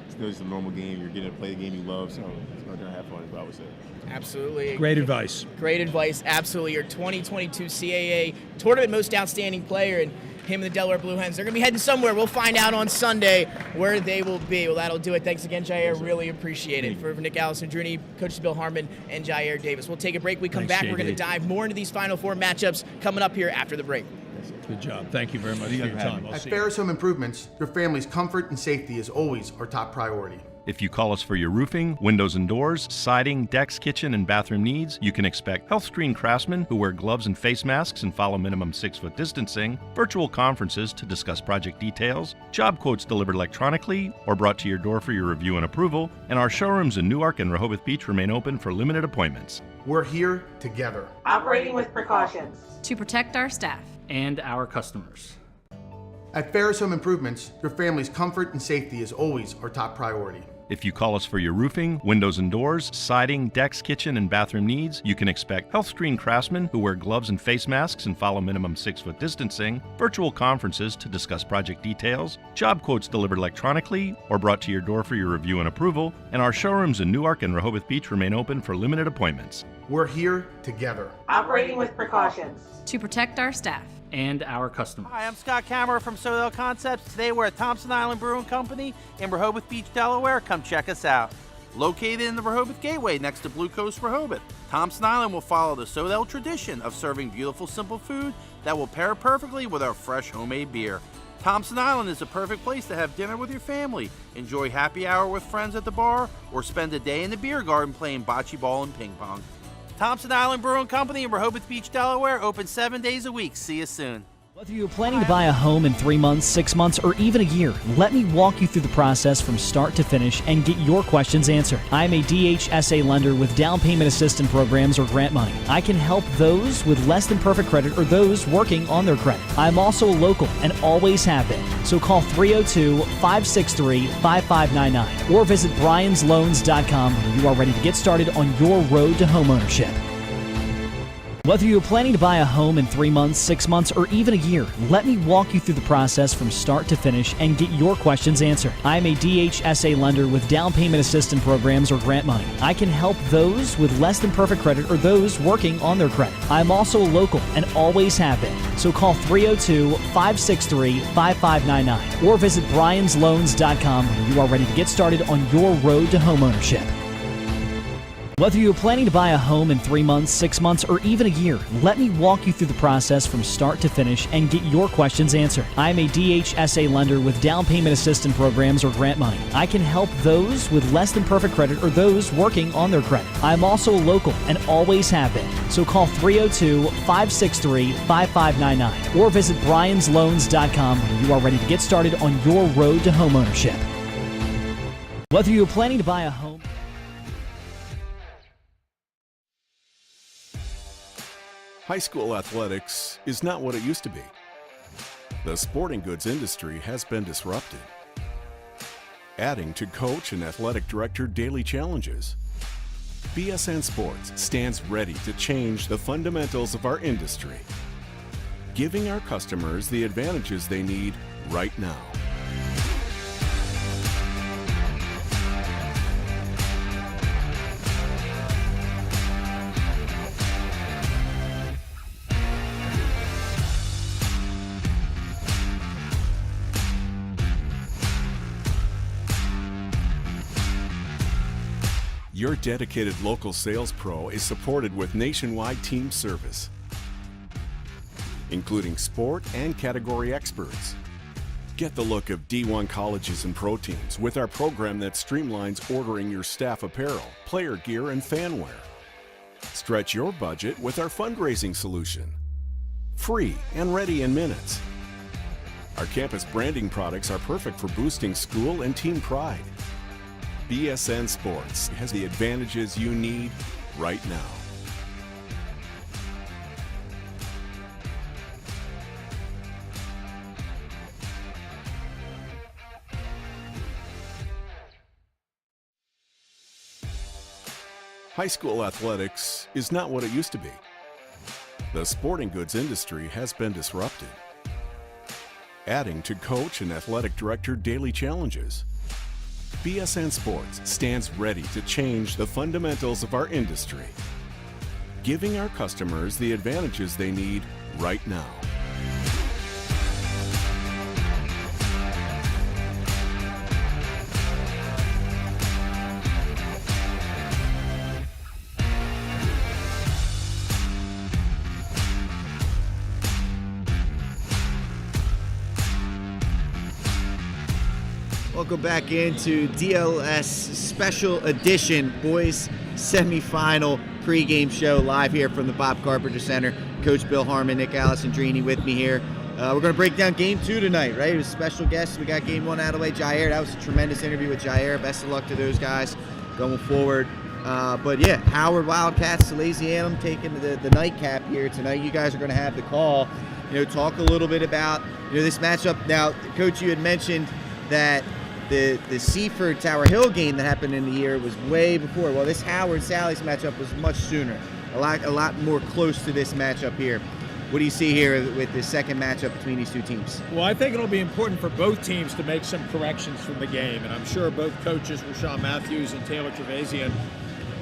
Still just a normal game. You're getting to play a game you love, so just go out there and have fun is what I would say. Absolutely. Great advice. Great advice. Absolutely. Your 2022 CAA Tournament Most Outstanding Player, and him and the Delaware Blue Hens. They're going to be heading somewhere. We'll find out on Sunday where they will be. Well, that'll do it. Thanks again, Jair. Really appreciate it. For Nick Allison-Druni, Coaches Bill Harmon, and Jair Davis. We'll take a break. We come back. We're going to dive more into these Final Four matchups coming up here after the break. Good job. Thank you very much for your time. At Ferris Home Improvements, your family's comfort and safety is always our top priority. If you call us for your roofing, windows and doors, siding, decks, kitchen, and bathroom needs, you can expect HealthScreen craftsmen who wear gloves and face masks and follow minimum 6-foot distancing, virtual conferences to discuss project details, job quotes delivered electronically or brought to your door for your review and approval, and our showrooms in Newark and Rehoboth Beach remain open for limited appointments. We're here together. Operating with precautions. To protect our staff. And our customers. At Ferris Home Improvements, your family's comfort and safety is always our top priority. If you call us for your roofing, windows and doors, siding, decks, kitchen, and bathroom needs, you can expect HealthScreen craftsmen who wear gloves and face masks and follow minimum 6-foot distancing, virtual conferences to discuss project details, job quotes delivered electronically or brought to your door for your review and approval, and our showrooms in Newark and Rehoboth Beach remain open for limited appointments. We're here together. Operating with precautions. To protect our staff. And our customers. Hi, I'm Scott Kammerer from Sodell Concepts. Today we're at Thompson Island Brewing Company in Rehoboth Beach, Delaware. Come check us out. Located in the Rehoboth Gateway next to Blue Coast Rehoboth, Thompson Island will follow the Sodell tradition of serving beautiful, simple food that will pair perfectly with our fresh homemade beer. Thompson Island is a perfect place to have dinner with your family, enjoy happy hour with friends at the bar, or spend a day in the beer garden playing bocce ball and ping pong. Thompson Island Brewing Company in Rehoboth Beach, Delaware, open 7 days a week. See you soon. Whether you're planning to buy a home in 3 months, 6 months, or even a year, let me walk you through the process from start to finish and get your questions answered. I'm a DHSA lender with down payment assistance programs or grant money. I can help those with less than perfect credit or those working on their credit. I'm also local and always have been. So call 302-563-5599 or visit bryans.loans.com when you are ready to get started on your road to homeownership. Whether you're planning to buy a home in 3 months, 6 months, or even a year, let me walk you through the process from start to finish and get your questions answered. I'm a DHSA lender with down payment assistance programs or grant money. I can help those with less than perfect credit or those working on their credit. I'm also local and always have been. So call 302-563-5599 or visit bryans.loans.com when you are ready to get started on your road to homeownership. Whether you're planning to buy a home in 3 months, 6 months, or even a year, let me walk you through the process from start to finish and get your questions answered. I'm a DHSA lender with down payment assistance programs or grant money. I can help those with less than perfect credit or those working on their credit. I'm also local and always have been. So call 302-563-5599 or visit bryans.loans.com when you are ready to get started on your road to homeownership. Whether you're planning to buy a home... High school athletics is not what it used to be. The sporting goods industry has been disrupted, adding to coach and athletic director daily challenges. BSN Sports stands ready to change the fundamentals of our industry, giving our customers the advantages they need right now. Your dedicated local sales pro is supported with nationwide team service, including sport and category experts. Get the look of D1 colleges and pro teams with our program that streamlines ordering your staff apparel, player gear, and fan wear. Stretch your budget with our fundraising solution. Free and ready in minutes. Our campus branding products are perfect for boosting school and team pride. BSN Sports has the advantages you need right now. High school athletics is not what it used to be. The sporting goods industry has been disrupted, adding to coach and athletic director daily challenges. BSN Sports stands ready to change the fundamentals of our industry, giving our customers the advantages they need right now. Welcome back into DLS Special Edition Boys Semifinal pregame show live here from the Bob Carpenter Center. Coach Bill Harmon, Nick Alessandrini with me here. We're going to break down Game 2 tonight, right? It was special guests. We got Game 1 out of the way. Jair, that was a tremendous interview with Jair. Best of luck to those guys going forward. But yeah, Howard Wildcats, Salesianum taking the nightcap here tonight. You guys are going to have the call. Talk a little bit about this matchup. Now, Coach, you had mentioned that the Seaford Tower Hill game that happened in the year was way before. Well, this Howard Sally's matchup was much sooner, a lot more close to this matchup here. What do you see here with the second matchup between these two teams? Well, I think it'll be important for both teams to make some corrections from the game, and I'm sure both coaches, Rashawn Matthews and Taylor Trevathan,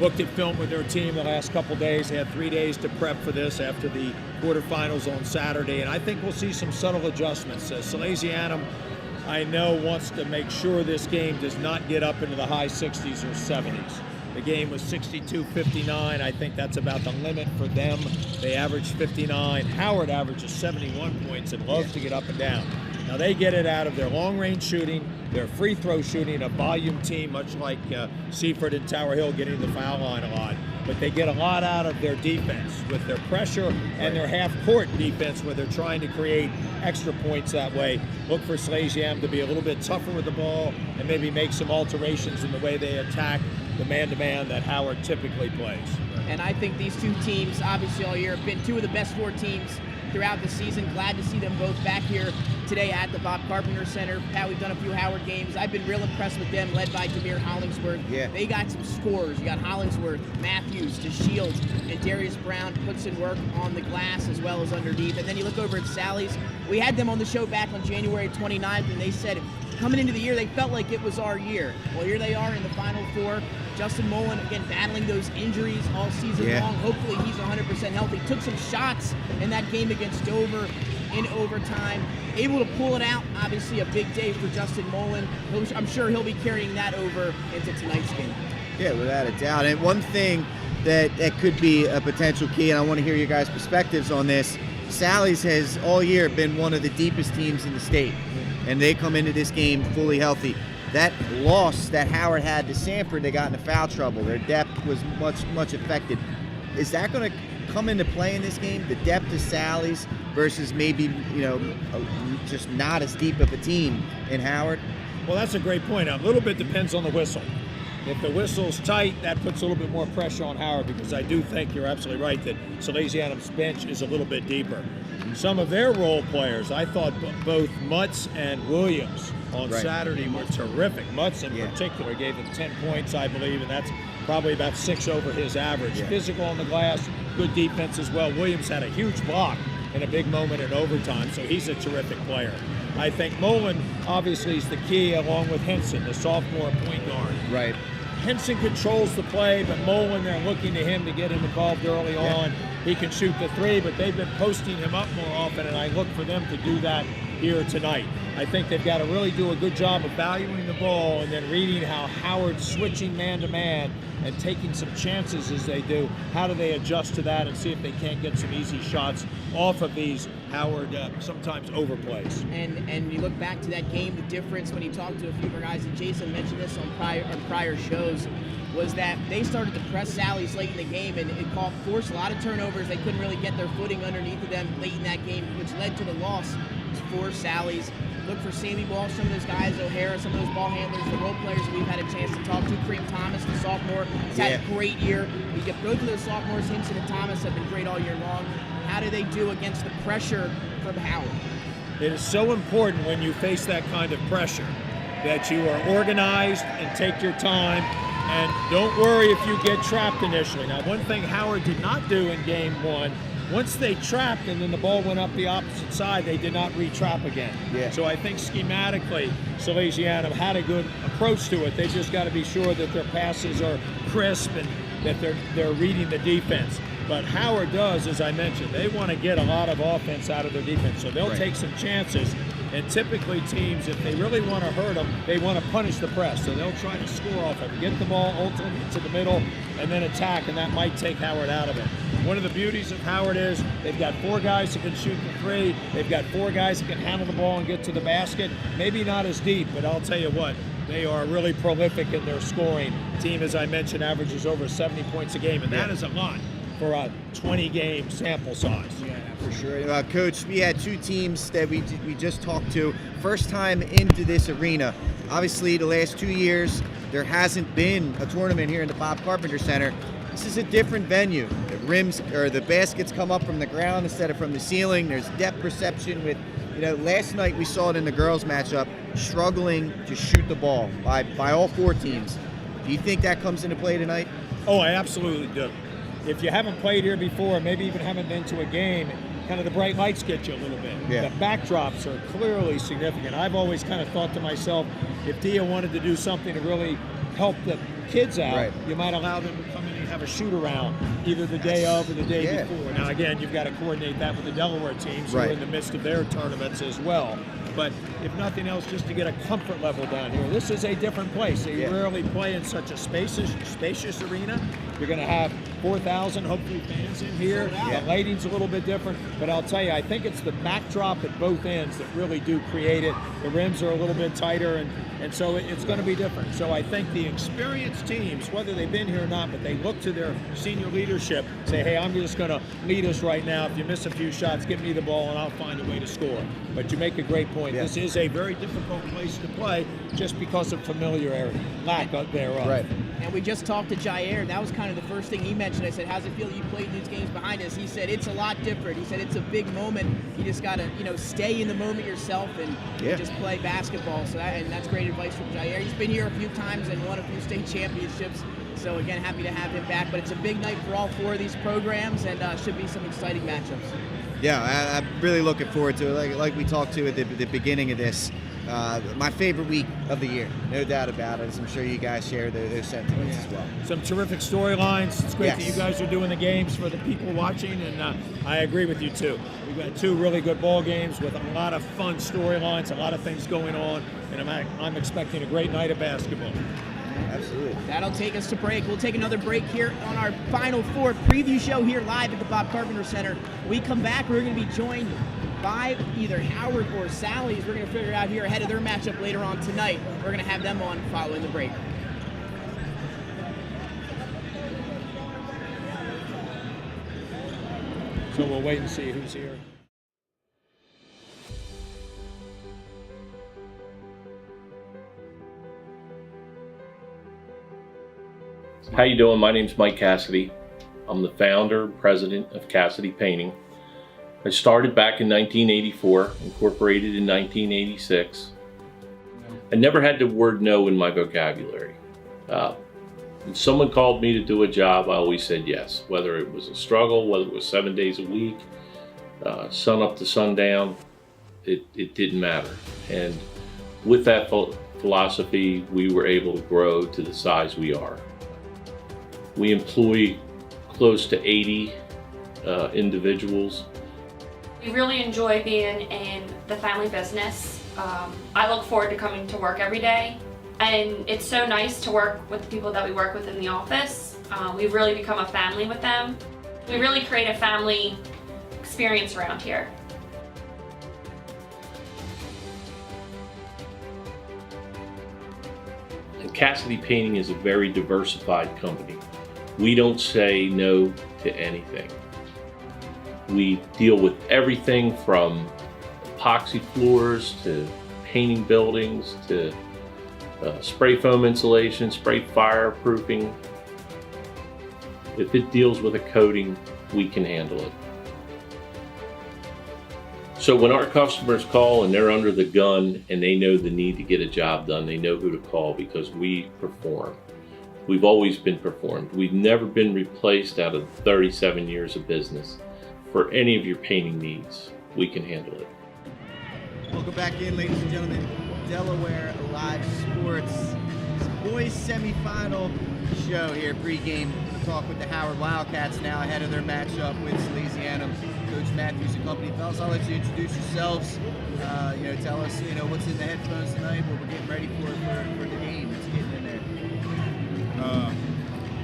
looked at film with their team the last couple days. They had 3 days to prep for this after the quarterfinals on Saturday, and I think we'll see some subtle adjustments. Salesianum, I know, wants to make sure this game does not get up into the high 60s or 70s. The game was 62-59. I think that's about the limit for them. They averaged 59. Howard averages 71 points and loves to get up and down. Now, they get it out of their long-range shooting, their free throw shooting, a volume team, much like Seaford and Tower Hill getting the foul line a lot. But they get a lot out of their defense with their pressure and their half-court defense where they're trying to create extra points that way. Look for Salesianum to be a little bit tougher with the ball and maybe make some alterations in the way they attack the man-to-man that Howard typically plays. And I think these two teams, obviously all year, have been two of the best 4 teams throughout the season. Glad to see them both back here today at the Bob Carpenter Center. Pat, we've done a few Howard games. I've been real impressed with them, led by Jameer Hollingsworth. Yeah. They got some scores. You got Hollingsworth, Matthews, DeShields, and Darius Brown puts in work on the glass as well as underneath. And then you look over at Sally's. We had them on the show back on January 29th, and they said coming into the year, they felt like it was our year. Well, here they are in the Final Four. Justin Mullen, again, battling those injuries all season long. Hopefully he's 100% healthy. Took some shots in that game against Dover in overtime. Able to pull it out. Obviously a big day for Justin Mullen. I'm sure he'll be carrying that over into tonight's game. Yeah, without a doubt. And one thing that could be a potential key, and I want to hear your guys' perspectives on this, Sally's has all year been one of the deepest teams in the state. And they come into this game fully healthy. That loss that Howard had to Sanford, they got into foul trouble. Their depth was much affected. Is that going to come into play in this game? The depth of Sally's versus maybe, just not as deep of a team in Howard? Well, that's a great point. A little bit depends on the whistle. If the whistle's tight, that puts a little bit more pressure on Howard, because I do think you're absolutely right that Salesianum's bench is a little bit deeper. Some of their role players, I thought both Mutz and Williams on Saturday were terrific. Mutz in particular gave him 10 points, I believe, and that's probably about 6 over his average. Physical on the glass, good defense as well. Williams had a huge block in a big moment in overtime, so he's a terrific player. I think Mullen obviously is the key, along with Henson, the sophomore point guard. Right. Henson controls the play, but Mullen, they're looking to him to get him involved early on. He can shoot the 3, but they've been posting him up more often, and I look for them to do that here tonight. I think they've got to really do a good job of valuing the ball and then reading how Howard's switching man-to-man and taking some chances as they do. How do they adjust to that and see if they can't get some easy shots off of these Howard sometimes overplays. And you look back to that game, the difference when you talk to a few of our guys, and Jason mentioned this on prior shows, was that they started to press Sally's late in the game, and it forced a lot of turnovers. They couldn't really get their footing underneath of them late in that game, which led to the loss for Sally's. Look for Sammy Ball, some of those guys, O'Hara, some of those ball handlers, the role players that we've had a chance to talk to. Kareem Thomas, the sophomore, has had a great year. You get both of those sophomores, Hinson and Thomas, have been great all year long. How do they do against the pressure from Howard? It is so important when you face that kind of pressure that you are organized and take your time And don't worry if you get trapped initially. Now, one thing Howard did not do in game one, once they trapped and then the ball went up the opposite side, they did not re-trap again. Yeah. So I think schematically, Salesianum had a good approach to it. They just got to be sure that their passes are crisp and that they're reading the defense. But Howard does, as I mentioned, they want to get a lot of offense out of their defense. So they'll take some chances. And typically teams, if they really want to hurt them, they want to punish the press. So they'll try to score off it, get the ball ultimately into the middle, and then attack, and that might take Howard out of it. One of the beauties of Howard is they've got 4 guys that can shoot the 3. They've got 4 guys that can handle the ball and get to the basket. Maybe not as deep, but I'll tell you what, they are really prolific in their scoring. Team, as I mentioned, averages over 70 points a game, and that is a lot for a 20-game sample size. Yeah, for sure. Coach, we had 2 teams that we just talked to. First time into this arena. Obviously, the last 2 years, there hasn't been a tournament here in the Bob Carpenter Center. This is a different venue. The rims or the baskets come up from the ground instead of from the ceiling. There's depth perception with, last night we saw it in the girls matchup, struggling to shoot the ball by all 4 teams. Do you think that comes into play tonight? Oh, I absolutely do. If you haven't played here before, maybe even haven't been to a game, kind of the bright lights get you a little bit. Yeah. The backdrops are clearly significant. I've always kind of thought to myself, if DIAA wanted to do something to really help the kids out, you might allow them to come in and have a shoot around either the day of or the day before. Now, again, you've got to coordinate that with the Delaware teams who are in the midst of their tournaments as well. But if nothing else, just to get a comfort level down here. This is a different place. They rarely play in such a spacious arena. You're going to have 4,000, hopefully, fans in here. The lighting's a little bit different. But I'll tell you, I think it's the backdrop at both ends that really do create it. The rims are a little bit tighter, and so it's going to be different. So I think the experienced teams, whether they've been here or not, but they look to their senior leadership, say, hey, I'm just going to lead us right now. If you miss a few shots, give me the ball, and I'll find a way to score. But you make a great point. This is a very difficult place to play just because of familiarity, lack thereof. Right. And we just talked to Jair. That was kind of the first thing he mentioned. I said, how's it feel you played these games behind us? He said, it's a lot different. He said, it's a big moment. You just got to, stay in the moment yourself and just play basketball. So that's great advice from Jair. He's been here a few times and won a few state championships. So again, happy to have him back. But it's a big night for all 4 of these programs and should be some exciting matchups. Yeah, I'm really looking forward to it. Like we talked to at the beginning of this, my favorite week of the year, no doubt about it. As I'm sure you guys share those sentiments as well. Some terrific storylines. It's great that you guys are doing the games for the people watching, and I agree with you too. We've got 2 really good ball games with a lot of fun storylines, a lot of things going on, and I'm expecting a great night of basketball. Absolutely. That'll take us to break. We'll take another break here on our Final Four preview show here live at the Bob Carpenter Center. When we come back, we're going to be joined by either Howard or Sally's. We're going to figure it out here ahead of their matchup later on tonight. We're going to have them on following the break. So we'll wait and see who's here. How you doing? My name's Mike Cassidy. I'm the founder and president of Cassidy Painting. I started back in 1984, incorporated in 1986. I never had the word no in my vocabulary. If someone called me to do a job, I always said yes. Whether it was a struggle, whether it was 7 days a week, sun up to sundown, it didn't matter. And with that philosophy, we were able to grow to the size we are. We employ close to 80 individuals. We really enjoy being in the family business. I look forward to coming to work every day, and it's so nice to work with the people that we work with in the office. We've really become a family with them. We really create a family experience around here. And Cassidy Painting is a very diversified company. We don't say no to anything. We deal with everything from epoxy floors to painting buildings to spray foam insulation, spray fireproofing. If it deals with a coating, we can handle it. So when our customers call and they're under the gun and they know the need to get a job done, they know who to call because we perform. We've always been performed. We've never been replaced out of 37 years of business. For any of your painting needs, we can handle it. Welcome back in, ladies and gentlemen. Delaware Live Sports. It's boys semifinal show here, pregame. Talk with the Howard Wildcats now ahead of their matchup with Salesianum. Coach Matthews and company. Fellas, I'll let you introduce yourselves. Tell us, what's in the headphones tonight, what we're getting ready for the game. Let's get in there.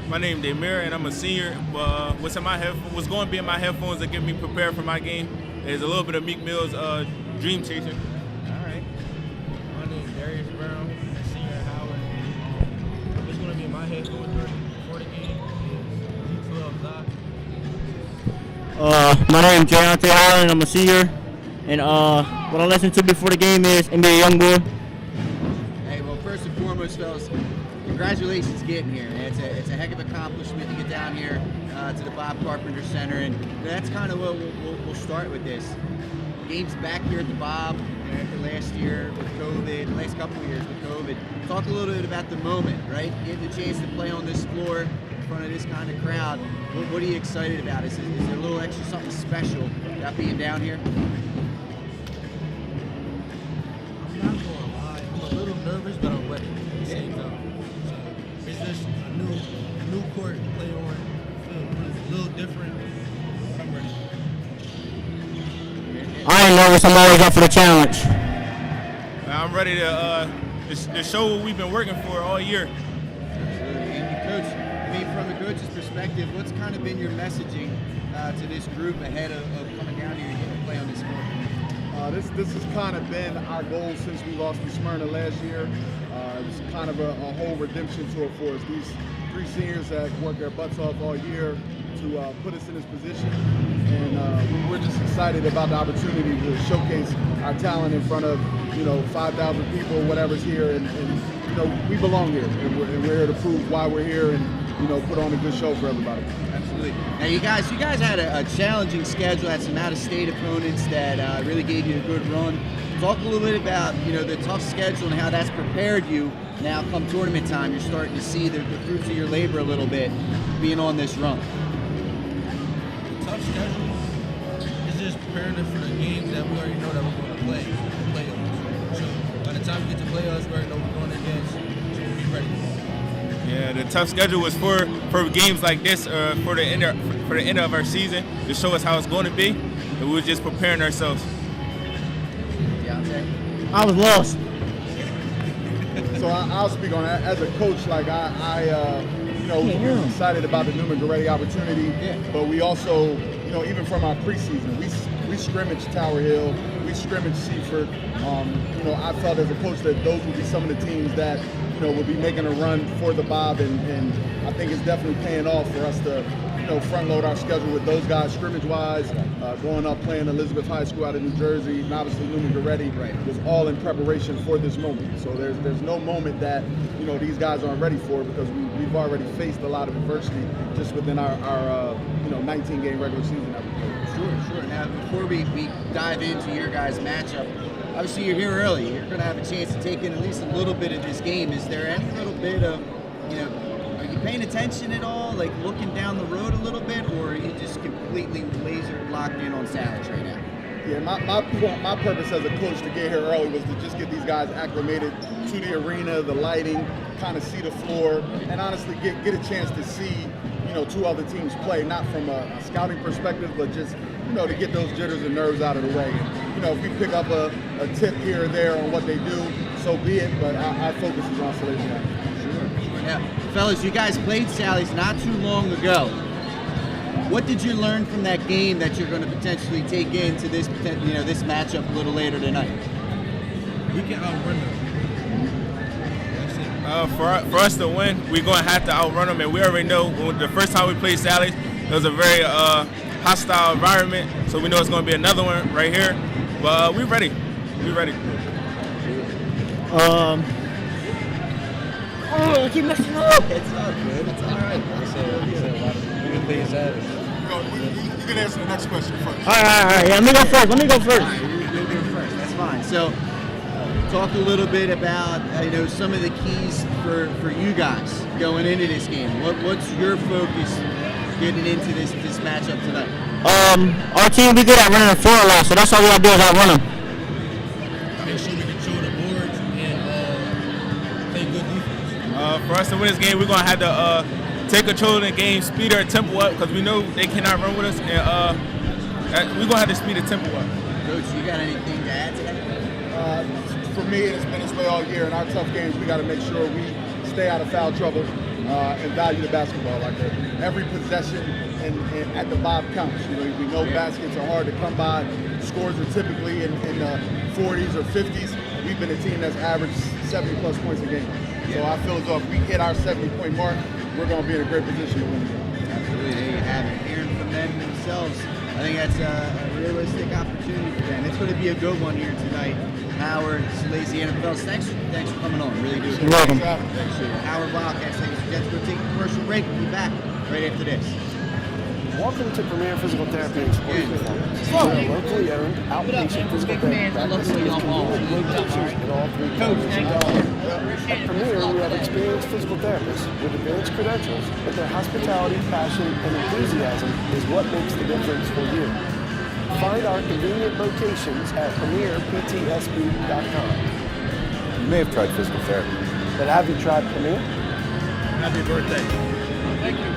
My name is Demir, and I'm a senior. What's going to be in my headphones that get me prepared for my game is a little bit of Meek Mill's Dream Chaser. All right. My name is Darius Brown, senior at Howard. What's going to be in my headphones before the game is G12 Doc. My name is Jayante Holland. I'm a senior, and what I listen to before the game is NBA YoungBoy. Hey, well, first and foremost, fellas, congratulations getting here, man. It's a heck of an accomplishment to get down here to the Bob Carpenter Center, and that's kind of what we'll start with this. Games back here at the Bob after last year with COVID, the last couple of years with COVID. Talk a little bit about the moment, right? Getting the chance to play on this floor in front of this kind of crowd. What are you excited about? Is there a little extra something special about being down here? I'm not going to lie. I'm a little nervous, but I'm ready at the same time. So it's just a new court to play on. It's a little different. I'm ready. I ain't nervous. I'm always up for the challenge. I'm ready to show what we've been working for all year. And Coach, from the coach's perspective, what's kind of been your messaging to this group ahead of coming down here and getting to play on this court? This has kind of been our goal since we lost to Smyrna last year. It's kind of a whole redemption tour for us. These three seniors have worked their butts off all year to put us in this position, and we're just excited about the opportunity to showcase our talent in front of 5,000 people, whatever's here, and we belong here, and we're here to prove why we're here and put on a good show for everybody. Absolutely. Now you guys had a challenging schedule, had some out-of-state opponents that really gave you a good run. Talk a little bit about the tough schedule and how that's prepared you. Now come tournament time, you're starting to see the fruits of your labor a little bit being on this run. Tough schedule is just preparing us for the games that we already know that we're going to play. So by the time we get to playoffs, we already know we're going against, so we'll be ready. Yeah, the tough schedule was for games like this, for the end of our season, to show us how it's going to be, and we were just preparing ourselves. I was lost. So I'll speak on that. As a coach, we're excited about the Newman Goretti opportunity, but we also, even from our preseason, we scrimmaged Tower Hill, we scrimmaged Seaford. I felt as a coach that those would be some of the teams that would be making a run for the Bob, and I think it's definitely paying off for us to front load our schedule with those guys scrimmage-wise, going up playing Elizabeth High School out of New Jersey, and obviously Newman Goretti was all in preparation for this moment. So there's no moment that these guys aren't ready for, because we've already faced a lot of adversity just within our 19-game regular season that we played. Sure. Now before we dive into your guys' matchup, obviously you're here early. You're going to have a chance to take in at least a little bit of this game. Is there any little bit of, are you paying attention at all, like looking down the road a little bit, or are you just completely laser locked in on Salage right now? Yeah, my purpose as a coach to get here early was to just get these guys acclimated to the arena, the lighting, kind of see the floor, and honestly get a chance to see two other teams play, not from a scouting perspective, but just to get those jitters and nerves out of the way. And, if we pick up a tip here or there on what they do, so be it, but our focus is on Salesian. Sure. Yeah. Fellas, you guys played Sally's not too long ago. What did you learn from that game that you're going to potentially take into this matchup a little later tonight? We can outrun them. For us to win, we're going to have to outrun them, and we already know the first time we played Sally's, it was a very hostile environment, so we know it's going to be another one right here. But we're ready. We're ready. I keep messing up. It's all good. It's all right. You said a lot of good things at it. You can answer the next question first. All right. Yeah, let me go first. All right, you'll go first. That's fine. So, Talk a little bit about some of the keys for you guys going into this game. What's your focus getting into this matchup tonight? Our team, we good at running the floor a lot, so that's all we gotta do is outrun them. Make sure we control the boards and play good defense. For us to win this game, we're gonna have to take control of the game, speed our tempo up, because we know they cannot run with us, and we're gonna have to speed the tempo up. Coach, you got anything to add to that? For me, it's been this way all year. In our tough games, we got to make sure we stay out of foul trouble and value the basketball. Like every possession and at the lob counts. We know baskets are hard to come by. Scores are typically in the 40s or 50s. We've been a team that's averaged 70-plus points a game. So I feel as though if we hit our 70-point mark, we're going to be in a great position to win the game. Absolutely. There you have it. Hearing from them themselves, I think that's a realistic opportunity for them. It's going to be a good one here tonight. Howard, Lazy, and Fells, thanks for coming on. Really do. You're welcome. Appreciate it. Howard Wildcats, let's go take a commercial break. We'll be back right after this. Welcome to Premier Physical Therapy and Sports Performance. We're a locally owned outpatient physical therapy practice with convenient locations in all 3 counties in Delaware. At Premier, we have experienced physical therapists with advanced credentials, but their hospitality, passion, and enthusiasm is what makes the difference for you. Find our convenient locations at premierptsp.com. You may have tried physical therapy, but have you tried Premier? Happy birthday. Thank you.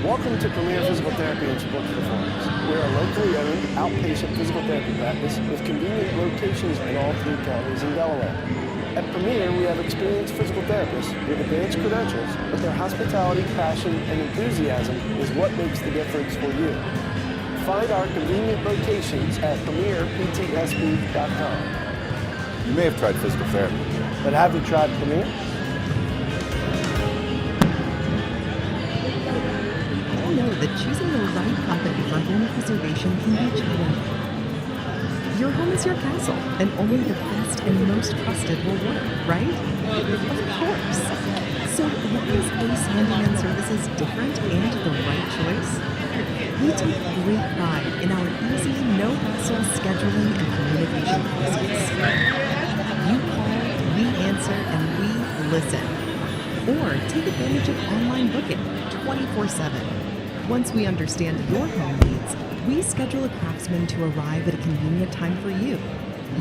Welcome to Premier Physical Therapy and Sports Performance. We're a locally owned outpatient physical therapy practice with convenient locations in all 3 counties in Delaware. At Premier, we have experienced physical therapists with advanced credentials, but their hospitality, passion, and enthusiasm is what makes the difference for you. Find our convenient locations at premierptsp.com. You may have tried physical therapy, but have you tried Premier? Know that choosing the right company for home preservation can be challenging. Your home is your castle, and only the best and most trusted will work, right? Of course. So why is Ace Handyman Services different and the right choice? We take great pride in our easy, no-hassle scheduling and communication process. You call, we answer, and we listen. Or take advantage of online booking 24/7. Once we understand your home needs, we schedule a craftsman to arrive at a convenient time for you.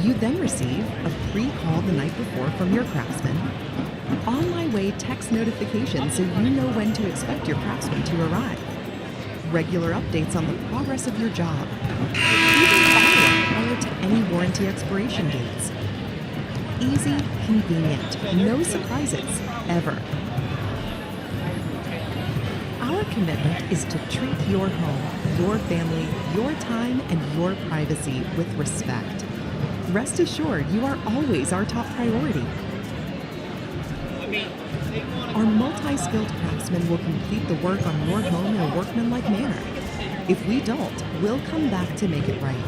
You then receive a pre-call the night before from your craftsman, on my way text notifications so you know when to expect your craftsman to arrive, regular updates on the progress of your job, even follow-up prior to any warranty expiration dates. Easy, convenient, no surprises, ever. Our commitment is to treat your home, your family, your time, and your privacy with respect. Rest assured, you are always our top priority. Our multi-skilled craftsmen will complete the work on your home in a workmanlike manner. If we don't, we'll come back to make it right.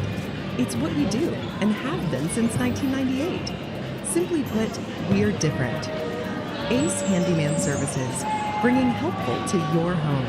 It's what we do, and have been since 1998. Simply put, we're different. Ace Handyman Services, bringing helpful to your home.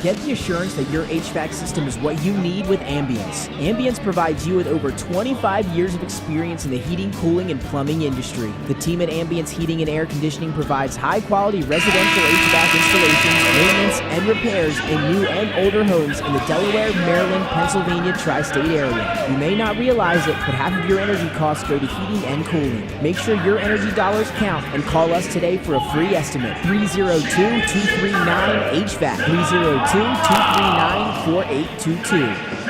Get the assurance that your HVAC system is what you need with Ambience. Ambience provides you with over 25 years of experience in the heating, cooling, and plumbing industry. The team at Ambience Heating and Air Conditioning provides high-quality residential HVAC installations, maintenance, and repairs in new and older homes in the Delaware, Maryland, Pennsylvania tri-state area. You may not realize it, but half of your energy costs go to heating and cooling. Make sure your energy dollars count and call us today for a free estimate. 302-239-HVAC. 302-239-4822.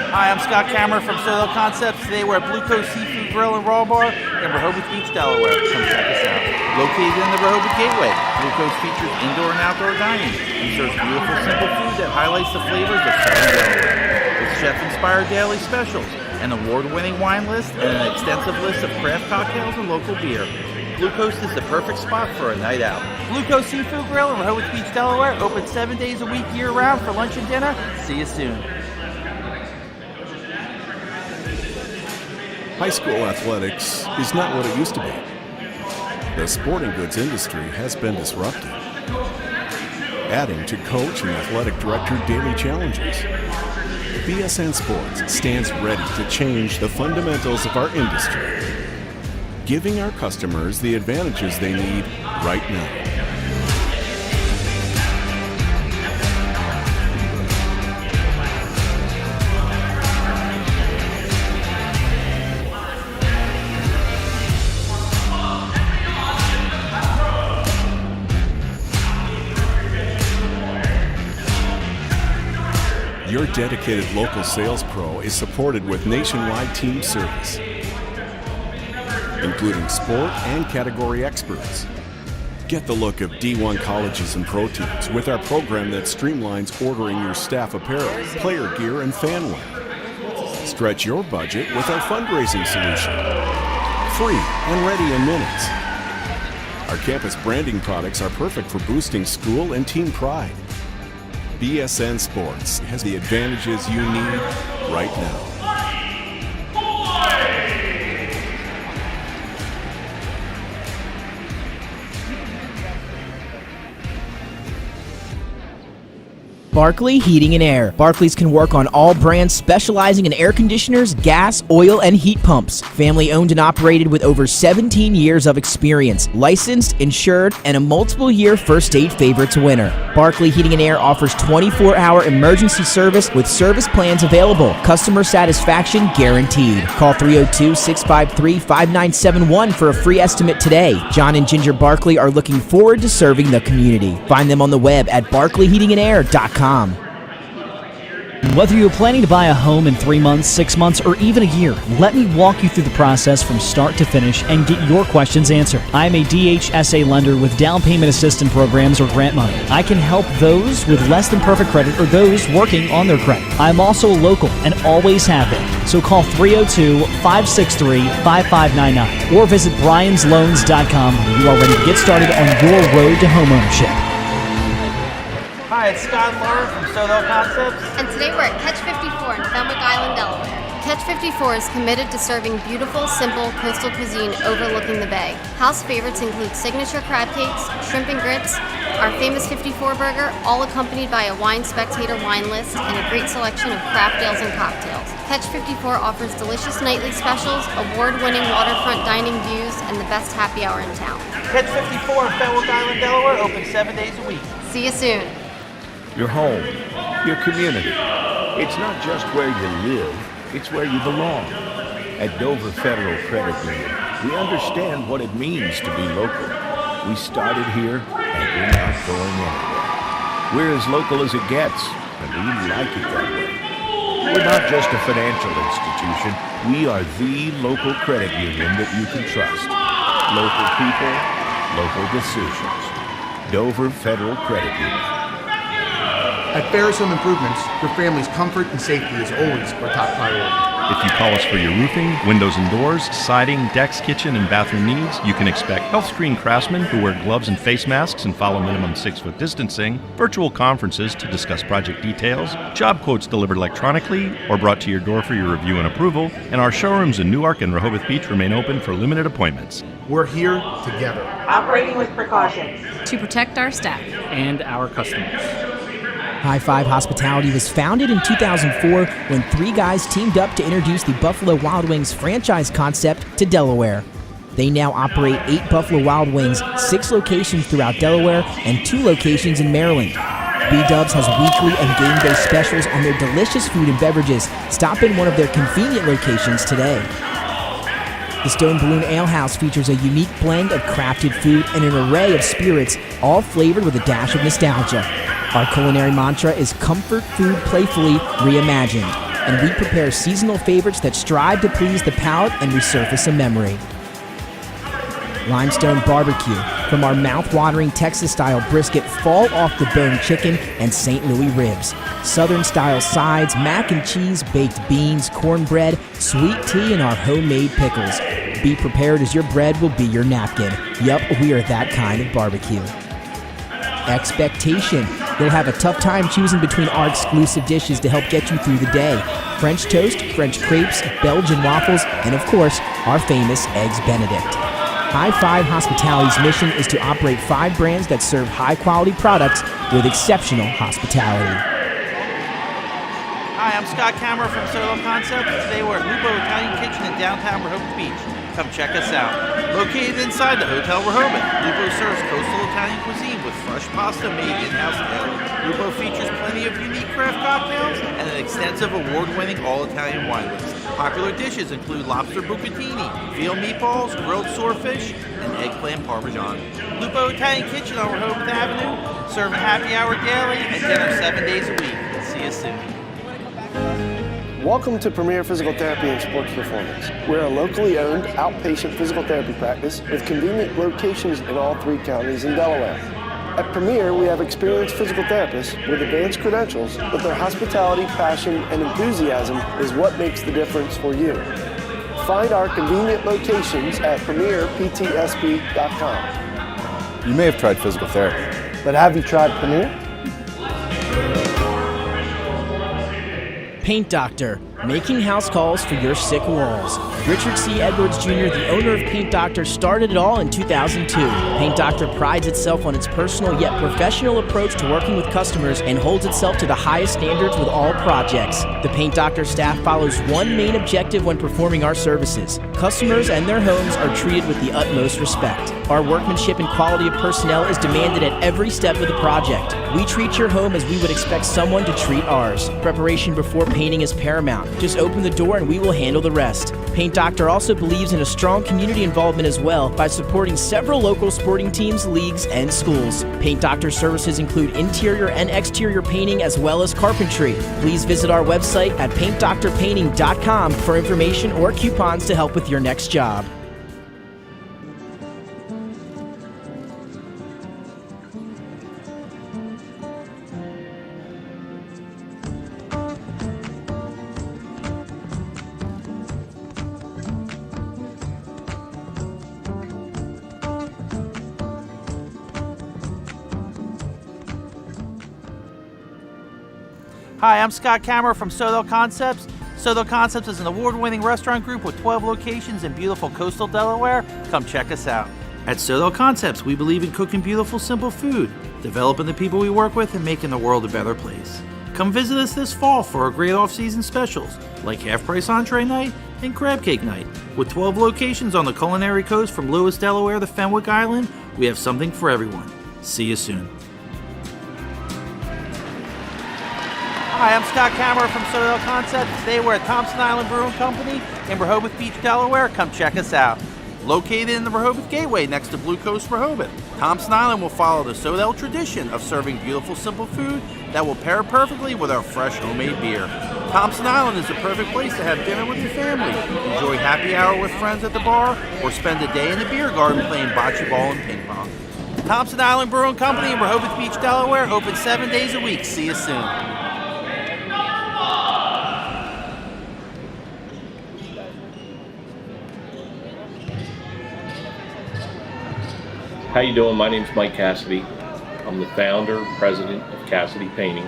Hi, I'm Scott Cameron from Solo Concepts. Today we're at Blue Coast Seafood Grill and Raw Bar in Rehoboth Beach, Delaware. Come check us out. Located in the Rehoboth Gateway, Blue Coast features indoor and outdoor dining and serves beautiful, simple food that highlights the flavors of Southern Delaware. With chef-inspired daily specials, an award-winning wine list, and an extensive list of craft cocktails and local beer. Blue Coast is the perfect spot for a night out. Blue Coast Seafood Grill in Rehoboth Beach, Delaware, open 7 days a week year-round for lunch and dinner. See you soon. High school athletics is not what it used to be. The sporting goods industry has been disrupted. adding to coach and athletic director daily challenges. BSN Sports stands ready to change the fundamentals of our industry, giving our customers the advantages they need right now. Your dedicated local sales pro is supported with nationwide team service, including sport and category experts. Get the look of D1 colleges and pro teams with our program that streamlines ordering your staff apparel, player gear, and fan wear. Stretch your budget with our fundraising solution. Free and ready in minutes. Our campus branding products are perfect for boosting school and team pride. BSN Sports has the advantages you need right now. Barkley Heating and Air. Barclays can work on all brands specializing in air conditioners, gas, oil, and heat pumps. Family owned and operated with over 17 years of experience. Licensed, insured, and a multiple-year First Aid Favorites winner. Barkley Heating and Air offers 24-hour emergency service with service plans available. Customer satisfaction guaranteed. Call 302-653-5971 for a free estimate today. John and Ginger Barkley are looking forward to serving the community. Find them on the web at barkleyheatingandair.com. Whether you're planning to buy a home in 3 months, 6 months, or even a year, let me walk you through the process from start to finish and get your questions answered. I'm a DHSA lender with down payment assistance programs or grant money. I can help those with less than perfect credit or those working on their credit. I'm also local and always have been. So call 302-563-5599 or visit bryans.loans.com when you are ready to get started on your road to homeownership. Hi, it's Scott Lauer from Soto Concepts. And today we're at Catch 54 in Fenwick Island, Delaware. Catch 54 is committed to serving beautiful, simple coastal cuisine overlooking the bay. House favorites include signature crab cakes, shrimp and grits, our famous 54 burger, all accompanied by a wine spectator wine list and a great selection of craft ales and cocktails. Catch 54 offers delicious nightly specials, award-winning waterfront dining views, and the best happy hour in town. Catch 54 in Fenwick Island, Delaware, open 7 days a week. See you soon. Your home, your community. It's not just where you live, it's where you belong. At Dover Federal Credit Union, we understand what it means to be local. We started here, and we're not going anywhere. We're as local as it gets, and we like it that way. We're not just a financial institution, we are the local credit union that you can trust. Local people, local decisions. Dover Federal Credit Union. At Ferris Home Improvements, your family's comfort and safety is always our top priority. If you call us for your roofing, windows and doors, siding, decks, kitchen, and bathroom needs, you can expect health-screened craftsmen who wear gloves and face masks and follow minimum 6-foot distancing, virtual conferences to discuss project details, job quotes delivered electronically or brought to your door for your review and approval, and our showrooms in Newark and Rehoboth Beach remain open for limited appointments. We're here together. Operating with precautions. To protect our staff and our customers. High Five Hospitality was founded in 2004 when 3 guys teamed up to introduce the Buffalo Wild Wings franchise concept to Delaware. They now operate 8 Buffalo Wild Wings, 6 locations throughout Delaware, and 2 locations in Maryland. B-Dubs has weekly and game day specials on their delicious food and beverages. Stop in one of their convenient locations today. The Stone Balloon Ale House features a unique blend of crafted food and an array of spirits, all flavored with a dash of nostalgia. Our culinary mantra is comfort food playfully reimagined, and we prepare seasonal favorites that strive to please the palate and resurface a memory. Limestone Barbecue, from our mouth-watering Texas-style brisket, fall-off-the-bone chicken, and St. Louis ribs. Southern-style sides, mac and cheese, baked beans, cornbread, sweet tea, and our homemade pickles. Be prepared as your bread will be your napkin. Yup, we are that kind of barbecue. Expectation. You'll have a tough time choosing between our exclusive dishes to help get you through the day. French toast, French crepes, Belgian waffles, and of course, our famous Eggs Benedict. High Five Hospitality's mission is to operate 5 brands that serve high-quality products with exceptional hospitality. Hi, I'm Scott Kammerer from Solo Concepts. Today we're at Lupo Italian Kitchen in downtown Rehoboth Beach. Come check us out. Located inside the Hotel Rehoboth, Lupo serves coastal Italian cuisine with fresh pasta made in-house daily. Lupo features plenty of unique craft cocktails and an extensive award-winning all-Italian wine list. Popular dishes include lobster bucatini, veal meatballs, grilled swordfish, and eggplant parmesan. Lupo Italian Kitchen on Rehoboth Avenue, serving happy hour daily and dinner 7 days a week. See you soon. Welcome to Premier Physical Therapy and Sports Performance. We're a locally owned outpatient physical therapy practice with convenient locations in all 3 counties in Delaware. At Premier, we have experienced physical therapists with advanced credentials, but their hospitality, passion, and enthusiasm is what makes the difference for you. Find our convenient locations at premierptsp.com. You may have tried physical therapy. But have you tried Premier? Paint Doctor, making house calls for your sick walls. Richard C. Edwards Jr., the owner of Paint Doctor, started it all in 2002. Paint Doctor prides itself on its personal yet professional approach to working with customers and holds itself to the highest standards with all projects. The Paint Doctor staff follows one main objective when performing our services. Customers and their homes are treated with the utmost respect. Our workmanship and quality of personnel is demanded at every step of the project. We treat your home as we would expect someone to treat ours. Preparation before painting is paramount. Just open the door and we will handle the rest. Paint Doctor also believes in a strong community involvement as well by supporting several local sporting teams, leagues, and schools. Paint Doctor services include interior and exterior painting as well as carpentry. Please visit our website at paintdoctorpainting.com for information or coupons to help with your next job. Hi, I'm Scott Kammerer from Sodell Concepts. Sodell Concepts is an award-winning restaurant group with 12 locations in beautiful coastal Delaware. Come check us out. At Sodell Concepts, we believe in cooking beautiful, simple food, developing the people we work with, and making the world a better place. Come visit us this fall for our great off-season specials, like half-price entree night and crab cake night. With 12 locations on the culinary coast from Lewis, Delaware to Fenwick Island, we have something for everyone. See you soon. Hi, I'm Scott Kammerer from Sodell Concepts. Today we're at Thompson Island Brewing Company in Rehoboth Beach, Delaware. Come check us out. Located in the Rehoboth Gateway next to Blue Coast Rehoboth, Thompson Island will follow the Sodell tradition of serving beautiful, simple food that will pair perfectly with our fresh homemade beer. Thompson Island is the perfect place to have dinner with your family, enjoy happy hour with friends at the bar, or spend a day in the beer garden playing bocce ball and ping pong. Thompson Island Brewing Company in Rehoboth Beach, Delaware, open 7 days a week. See you soon. How you doing? My name's Mike Cassidy. I'm the founder, president of Cassidy Painting.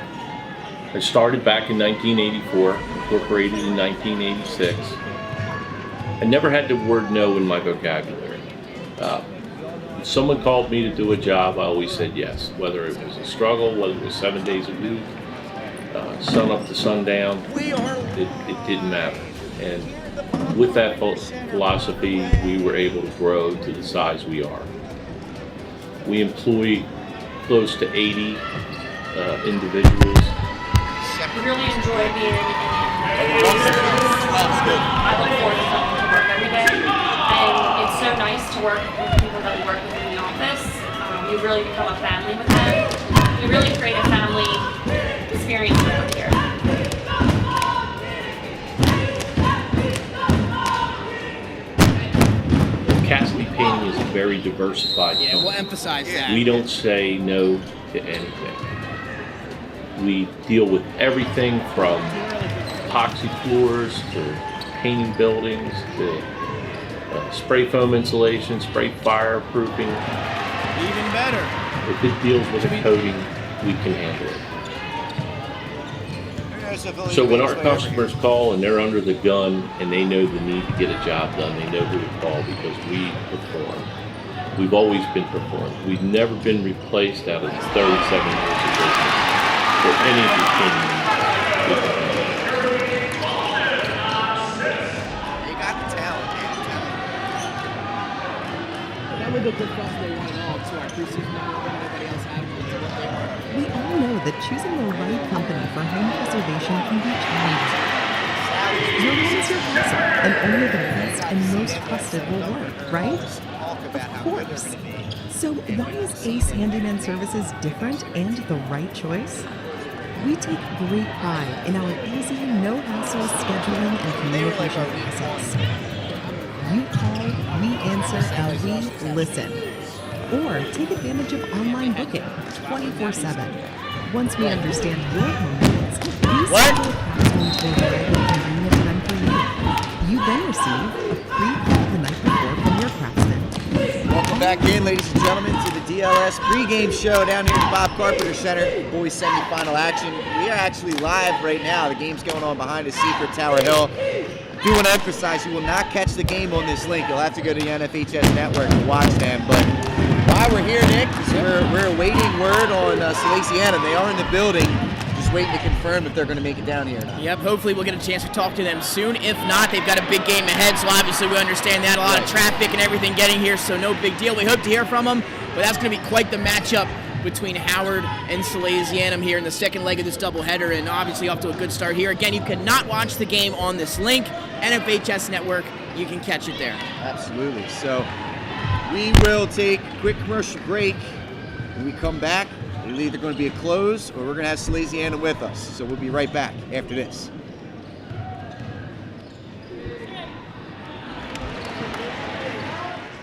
I started back in 1984, incorporated in 1986. I never had the word no in my vocabulary. If someone called me to do a job, I always said yes, whether it was a struggle, whether it was 7 days a week, sun up to sundown, it didn't matter. And with that philosophy, we were able to grow to the size we are. We employ close to 80 individuals. We really enjoy being in the I look forward to coming to work every day, and it's so nice to work with people that we work with in the office. We really become a family with them. We really create a family experience over here. Cassidy Painting is a very diversified company. We'll emphasize that. We don't say no to anything. We deal with everything from epoxy floors to painting buildings to spray foam insulation, spray fireproofing. Even better. If it deals with a coating, we can handle it. So when our customers call and they're under the gun and they know the need to get a job done, they know who to call because we perform. We've always been performed. We've never been replaced out of the 37 years of business for any of your team. You got the talent, man. That would look good for us. They want it all to our preseason now. Everybody else have it to what they want. We all know that choosing the right company for home preservation can be challenging. Your home is your castle, and only the best and most trusted will work, right? Of course. So why is Ace Handyman Services different and the right choice? We take great pride in our easy, no-hassle scheduling and communication process. You call, we answer, and we listen. Or take advantage of online booking 24/7. Once we understand your home needs, we schedule a craftsman to arrive at a convenient time for you. You then receive a free call the night before from your craftsman. Welcome back in, ladies and gentlemen, to the DLS pregame show down here at the Bob Carpenter Center. Boys semifinal action. We are actually live right now. The game's going on behind the Secret Tower Hill. Do want to emphasize, you will not catch the game on this link. You'll have to go to the NFHS network to watch them. But while we're here, Nick, we're awaiting word on Salesiana. They are in the building, just waiting to confirm if they're going to make it down here or not. Yep, hopefully we'll get a chance to talk to them soon. If not, they've got a big game ahead, so obviously we understand that. A lot of traffic and everything getting here, so no big deal. We hope to hear from them, but that's going to be quite the matchup between Howard and Salesianum here in the second leg of this doubleheader, and obviously off to a good start here. Again, you cannot watch the game on this link, NFHS Network. You can catch it there. Absolutely. So we will take a quick commercial break. When we come back, it'll either going to be a close or we're going to have Salesiana with us. So we'll be right back after this.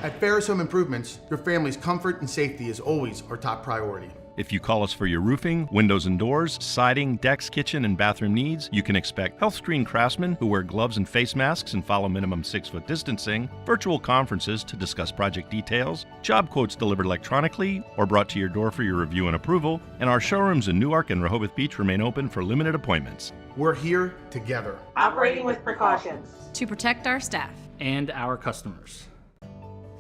At Ferris Home Improvements, your family's comfort and safety is always our top priority. If you call us for your roofing, windows and doors, siding, decks, kitchen, and bathroom needs, you can expect health-screened craftsmen who wear gloves and face masks and follow minimum 6-foot distancing, virtual conferences to discuss project details, job quotes delivered electronically or brought to your door for your review and approval, and our showrooms in Newark and Rehoboth Beach remain open for limited appointments. We're here together. Operating with precautions. To protect our staff. And our customers.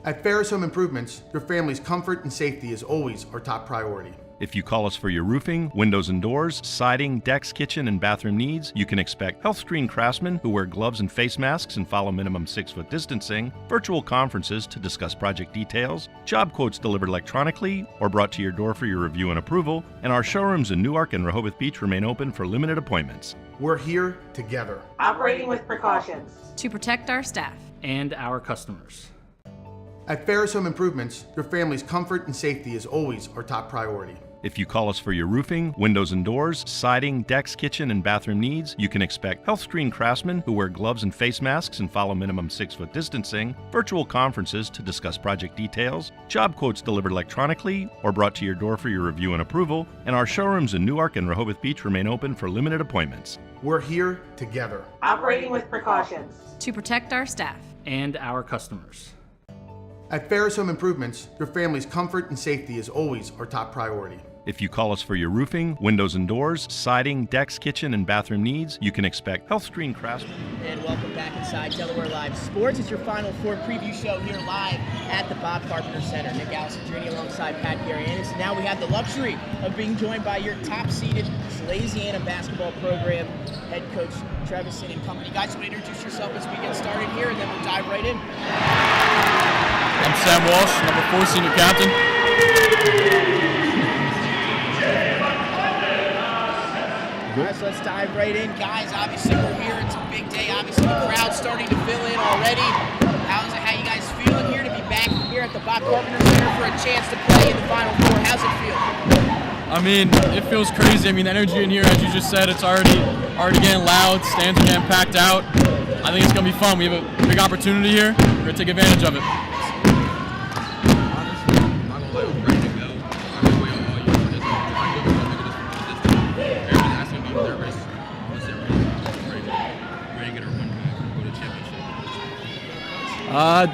At Ferris Home Improvements, your family's comfort and safety is always our top priority. If you call us for your roofing, windows and doors, siding, decks, kitchen, and bathroom needs, you can expect health-screened craftsmen who wear gloves and face masks and follow minimum 6-foot distancing, virtual conferences to discuss project details, job quotes delivered electronically or brought to your door for your review and approval, and our showrooms in Newark and Rehoboth Beach remain open for limited appointments. We're here together. Operating with precautions. To protect our staff. And our customers. At Ferris Home Improvements, your family's comfort and safety is always our top priority. If you call us for your roofing, windows and doors, siding, decks, kitchen, and bathroom needs, you can expect health-screened craftsmen who wear gloves and face masks and follow minimum 6-foot distancing, virtual conferences to discuss project details, job quotes delivered electronically or brought to your door for your review and approval, and our showrooms in Newark and Rehoboth Beach remain open for limited appointments. We're here together. Operating with precautions. To protect our staff. And our customers. At Ferris Home Improvements, your family's comfort and safety is always our top priority. If you call us for your roofing, windows and doors, siding, decks, kitchen, and bathroom needs, you can expect health-screened craftsmen. And welcome back inside Delaware Live Sports. It's your Final Four preview show here live at the Bob Carpenter Center. Nick Alessandrini alongside Pat Garianis. Now we have the luxury of being joined by your top-seeded Salesiana basketball program head coach Trevison and company. Guys, want to introduce yourself as we get started here, and then we'll dive right in. I'm Sam Walsh, number 4 senior captain. All right, so let's dive right in. Guys, obviously we're here. It's a big day. Obviously the crowd's starting to fill in already. How you guys feeling here to be back here at the Bob Carpenter Center for a chance to play in the Final Four? How's it feel? I mean, it feels crazy. I mean, the energy in here, as you just said, it's already getting loud. Stands are getting packed out. I think it's going to be fun. We have a big opportunity here. We're going to take advantage of it.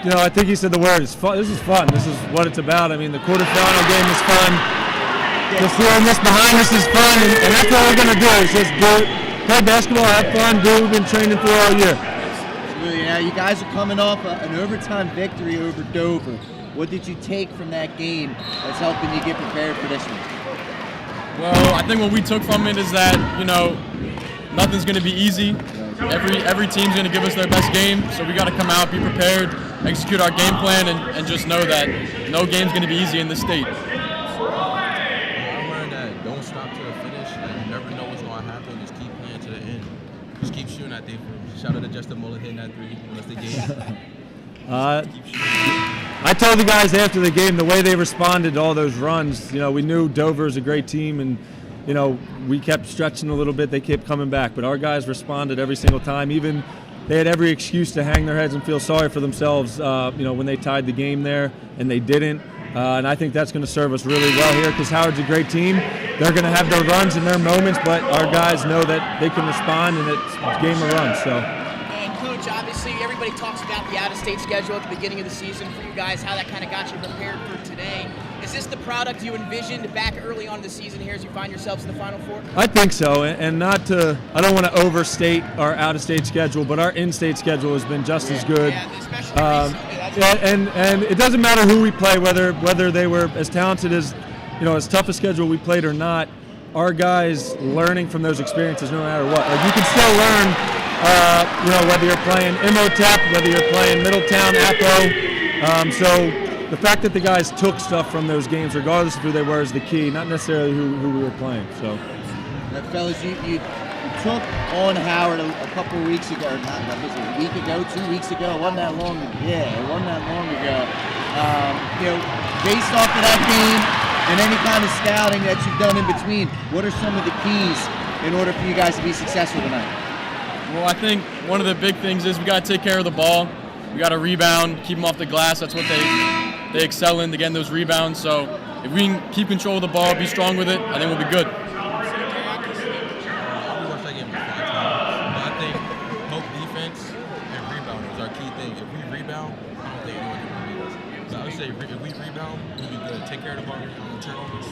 I think he said the word. It's fun. This is fun. This is what it's about. I mean, the quarterfinal game is fun. Just throwing this behind us is fun, and that's what we're going to do, is just do it play basketball, have fun, do what we've been training for all year. Absolutely. Now, you guys are coming off an overtime victory over Dover. What did you take from that game that's helping you get prepared for this one? Well, I think what we took from it is that, nothing's going to be easy. Every team's going to give us their best game, so we got to come out, be prepared, execute our game plan, and just know that no game's going to be easy in this state. I learned that don't stop to the finish. You never know what's going to happen. Just keep playing to the end. Just keep shooting at them. Shout out to Justin Muller hitting that three. That's the game. I told the guys after the game the way they responded to all those runs. We knew Dover is a great team, and we kept stretching a little bit. They kept coming back, but our guys responded every single time. Even they had every excuse to hang their heads and feel sorry for themselves. When they tied the game there, and they didn't. And I think that's going to serve us really well here because Howard's a great team. They're going to have their runs and their moments, but our guys know that they can respond, and it's game of runs. So. And Coach, obviously everybody talks about the out-of-state schedule at the beginning of the season for you guys, how that kind of got you prepared for today. Is this the product you envisioned back early on in the season here as you find yourselves in the Final Four? I think so, and I don't want to overstate our out-of-state schedule, but our in-state schedule has been just as good. And it doesn't matter who we play, whether they were as talented as, as tough a schedule we played or not. Our guys learning from those experiences, no matter what. Like you can still learn, whether you're playing Imhotep, whether you're playing Middletown, Apo. So the fact that the guys took stuff from those games, regardless of who they were, is the key, not necessarily who we were playing. So, fellas, you took on Howard a couple of weeks ago, not was it a week ago, 2 weeks ago? It wasn't that long ago. Yeah, it wasn't that long ago. Based off of that game and any kind of scouting that you've done in between, what are some of the keys in order for you guys to be successful tonight? Well, I think one of the big things is we got to take care of the ball. We got to rebound, keep them off the glass. That's what they excel in, again, those rebounds. So if we can keep control of the ball, be strong with it, I think we'll be good. I think help defense and rebounding is our key thing. If we rebound, I don't think anyone can beat us. So I would say if we rebound, we'll be good. Take care of the ball, turnovers.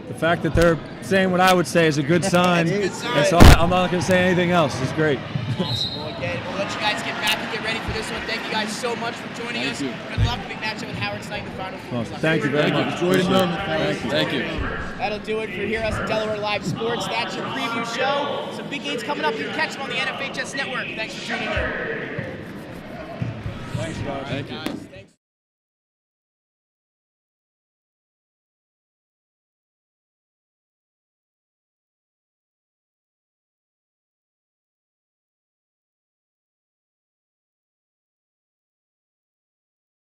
The fact that they're saying what I would say is a good sign. That's all. I'm not going to say anything else. It's great. Awesome. Well, again, we'll let you guys get back and get ready for this one. Thank you guys so much for joining us. Good luck. Big matchup with Howard tonight in the Final Four. Awesome. Thank you very much. Enjoy the moment. Thank you. That'll do it for here us at Delaware Live Sports. That's your preview show. Some big games coming up. You can catch them on the NFHS Network. Thanks for tuning in. Thanks, guys. Thank you. Thanks.